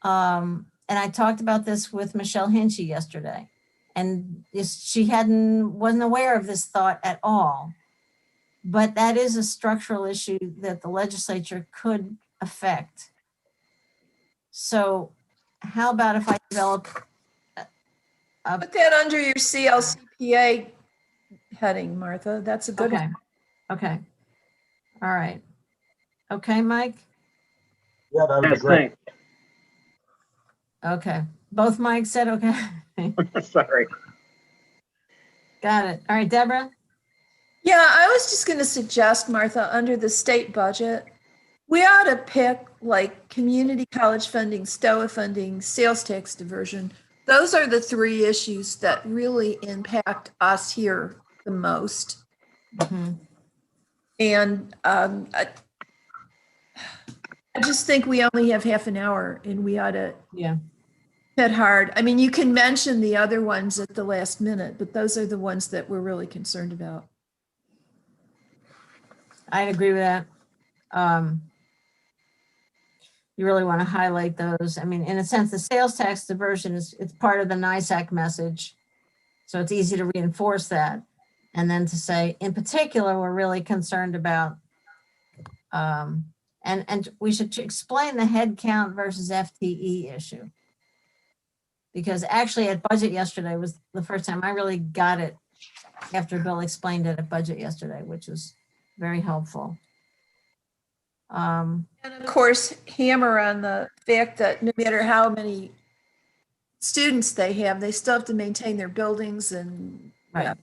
and I talked about this with Michelle Hinchy yesterday, and she wasn't aware of this thought at all. But that is a structural issue that the legislature could affect. So how about if I develop Put that under your CLCPA heading, Martha. That's a good okay. one. Okay. All right. Okay, Mike? Yeah, that would be Yes, great. Okay. Both Mike said okay. Sorry. Got it. All right, Deborah? Yeah, I was just going to suggest, Martha, under the state budget, we ought to pick like community college funding, STOA funding, sales tax diversion. Those are the 3 issues that really impact us here the most. Mm-hmm. And I just think we only have half an hour and we ought to hit hard. I mean, you can mention the other ones at the last minute, but those are the ones that we're really concerned about. I agree with that. You really want to highlight those. I mean, in a sense, the sales tax diversion it's part of the NISAC message. So it's easy to reinforce that. And then to say, in particular, we're really concerned about, and we should explain the head count versus FTE issue. Because actually at budget yesterday was the first time I really got it after Bill explained it at budget yesterday, which was very helpful. And of course, hammer on the fact that no matter how many students they have, they still have to maintain their buildings and. Right.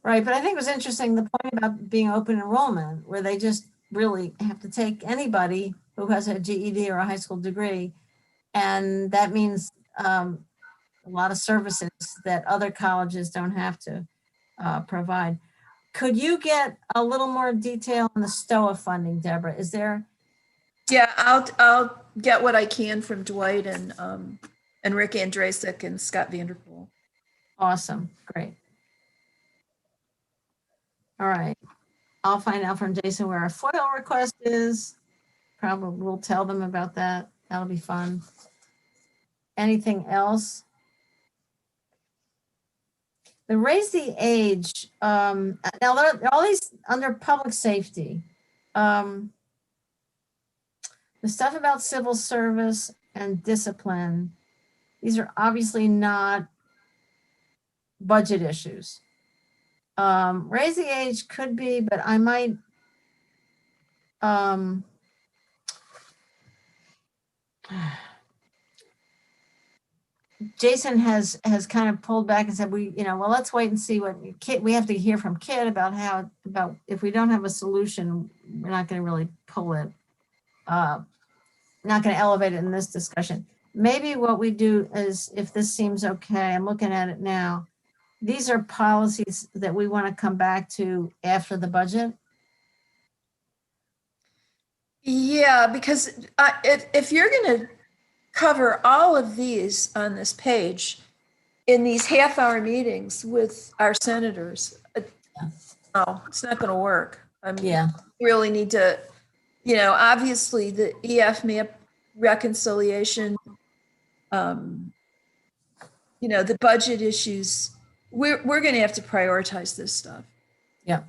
Right, but I think it was interesting, the point about being open enrollment, where they just really have to take anybody who has a GED or a high school degree. And that means a lot of services that other colleges don't have to provide. Could you get a little more detail on the STOA funding, Deborah? Is there? Yeah, I'll get what I can from Dwight and Rick Andrasik and Scott Vanderpool. Awesome, great. All right, I'll find out from Jason where our FOIL request is. Probably we'll tell them about that. That'll be fun. Anything else? The raise the age. Now there are all these under public safety. The stuff about civil service and discipline. These are obviously not budget issues. Raise the age could be, but I might. Jason has kind of pulled back and said, well, let's wait and see what Kit, we have to hear from Kit about about if we don't have a solution, we're not going to really pull it, not going to elevate it in this discussion. Maybe what we do is, if this seems okay, I'm looking at it now. These are policies that we want to come back to after the budget. Yeah, because if you're going to cover all of these on this page in these half-hour meetings with our senators, no, it's not going to work. Yeah. We really need to, obviously the EF map reconciliation, the budget issues, we're going to have to prioritize this stuff. Yeah.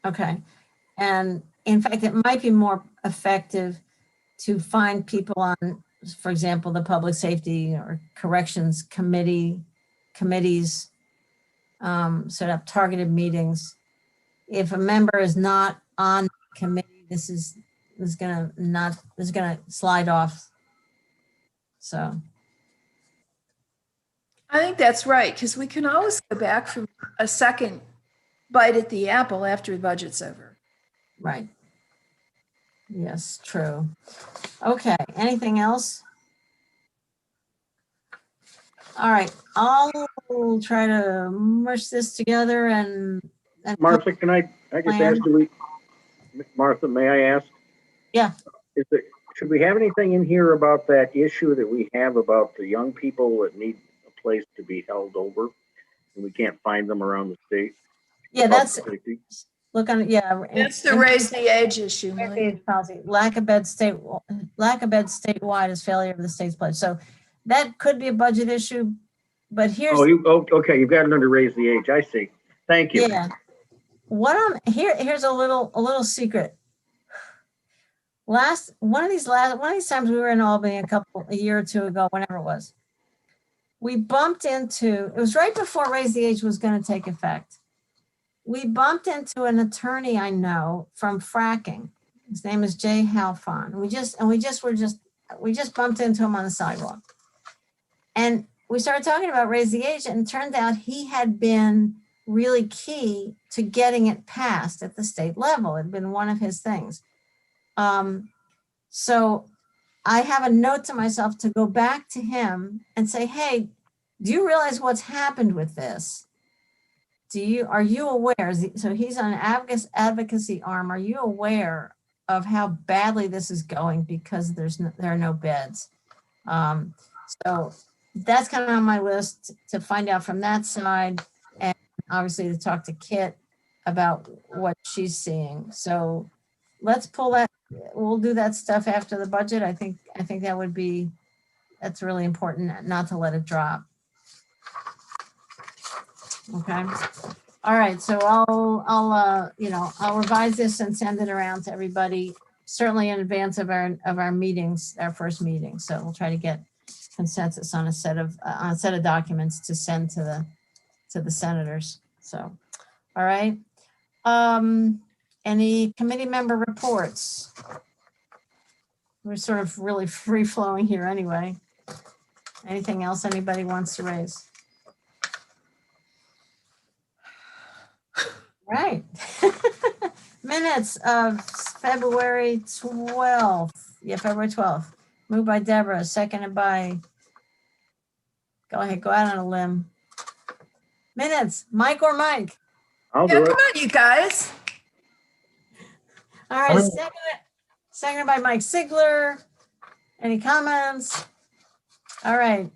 Okay. And in fact, it might be more effective to find people on, for example, the public safety or corrections committees, set up targeted meetings. If a member is not on the committee, this is gonna slide off. So. I think that's right, because we can always go back from a second bite at the apple after the budget's over. Right. Yes, true. Okay, anything else? All right, I'll try to merge this together and Martha, can I just ask you, Martha, may I ask? Yeah. Should we have anything in here about that issue that we have about the young people that need a place to be held over and we can't find them around the state? Yeah, that's, look on, yeah. That's the raise the age issue. Raise the age policy. Lack of beds statewide is failure of the state's pledge. So that could be a budget issue, but here's. Okay, you've got it under raise the age. I see. Thank you. Yeah. Here's a little secret. One of these times we were in Albany a year or two ago, whenever it was, we bumped into, it was right before raise the age was going to take effect. We bumped into an attorney I know from fracking. His name is Jay Halfon. We just bumped into him on the sidewalk. And we started talking about raise the age, and it turned out he had been really key to getting it passed at the state level. It had been one of his things. So I have a note to myself to go back to him and say, hey, do you realize what's happened with this? Are you aware? So he's on an advocacy arm. Are you aware of how badly this is going because there are no beds? So that's kind of on my list to find out from that side, and obviously to talk to Kit about what she's seeing. So let's pull that. We'll do that stuff after the budget. I think that's really important not to let it drop. Okay. All right, so I'll revise this and send it around to everybody, certainly in advance of our meetings, our first meeting. So we'll try to get consensus on a set of documents to send to the senators. So, all right. Any committee member reports? We're sort of really free flowing here anyway. Anything else anybody wants to raise? Right. Minutes of February 12th. Yeah, February 12th. Moved by Deborah, seconded by, go ahead, go out on a limb. Minutes, Mike or Mike? I'll Yeah, do come it. on, you guys. All right, seconded by Mike Sigler. Any comments? All right,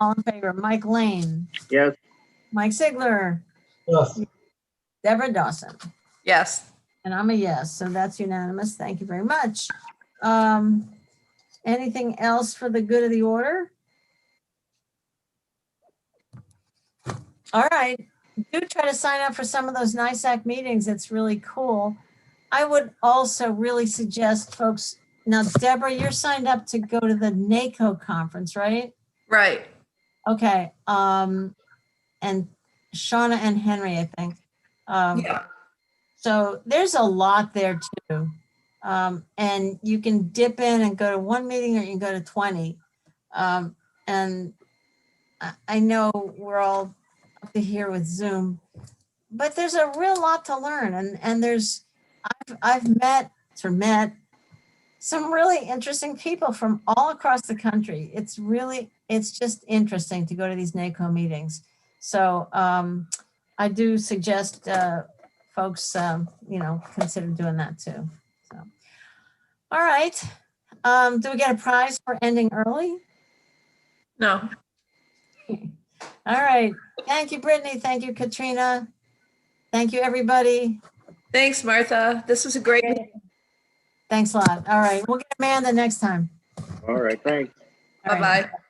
all in favor, Mike Lane, Yes. Mike Sigler, Yes. Deborah Dawson. Yes. And I'm a yes, so that's unanimous. Thank you very much. Anything else for the good of the order? All right, do try to sign up for some of those NISAC meetings. It's really cool. I would also really suggest folks, now Deborah, you're signed up to go to the NACO conference, right? Right. Okay, and Shauna and Henry, I think. Yeah. So there's a lot there too. And you can dip in and go to one meeting or you can go to 20. And I know we're all up to here with Zoom, but there's a real lot to learn. And I've met some really interesting people from all across the country. It's just interesting to go to these NACO meetings. So I do suggest folks, consider doing that too. So, all right. Do we get a prize for ending early? No. All right. Thank you, Brittany. Thank you, Katrina. Thank you, everybody. Thanks, Martha. This was a great. Thanks a lot. All right. We'll get Amanda next time. All right, thanks. All right. Bye-bye.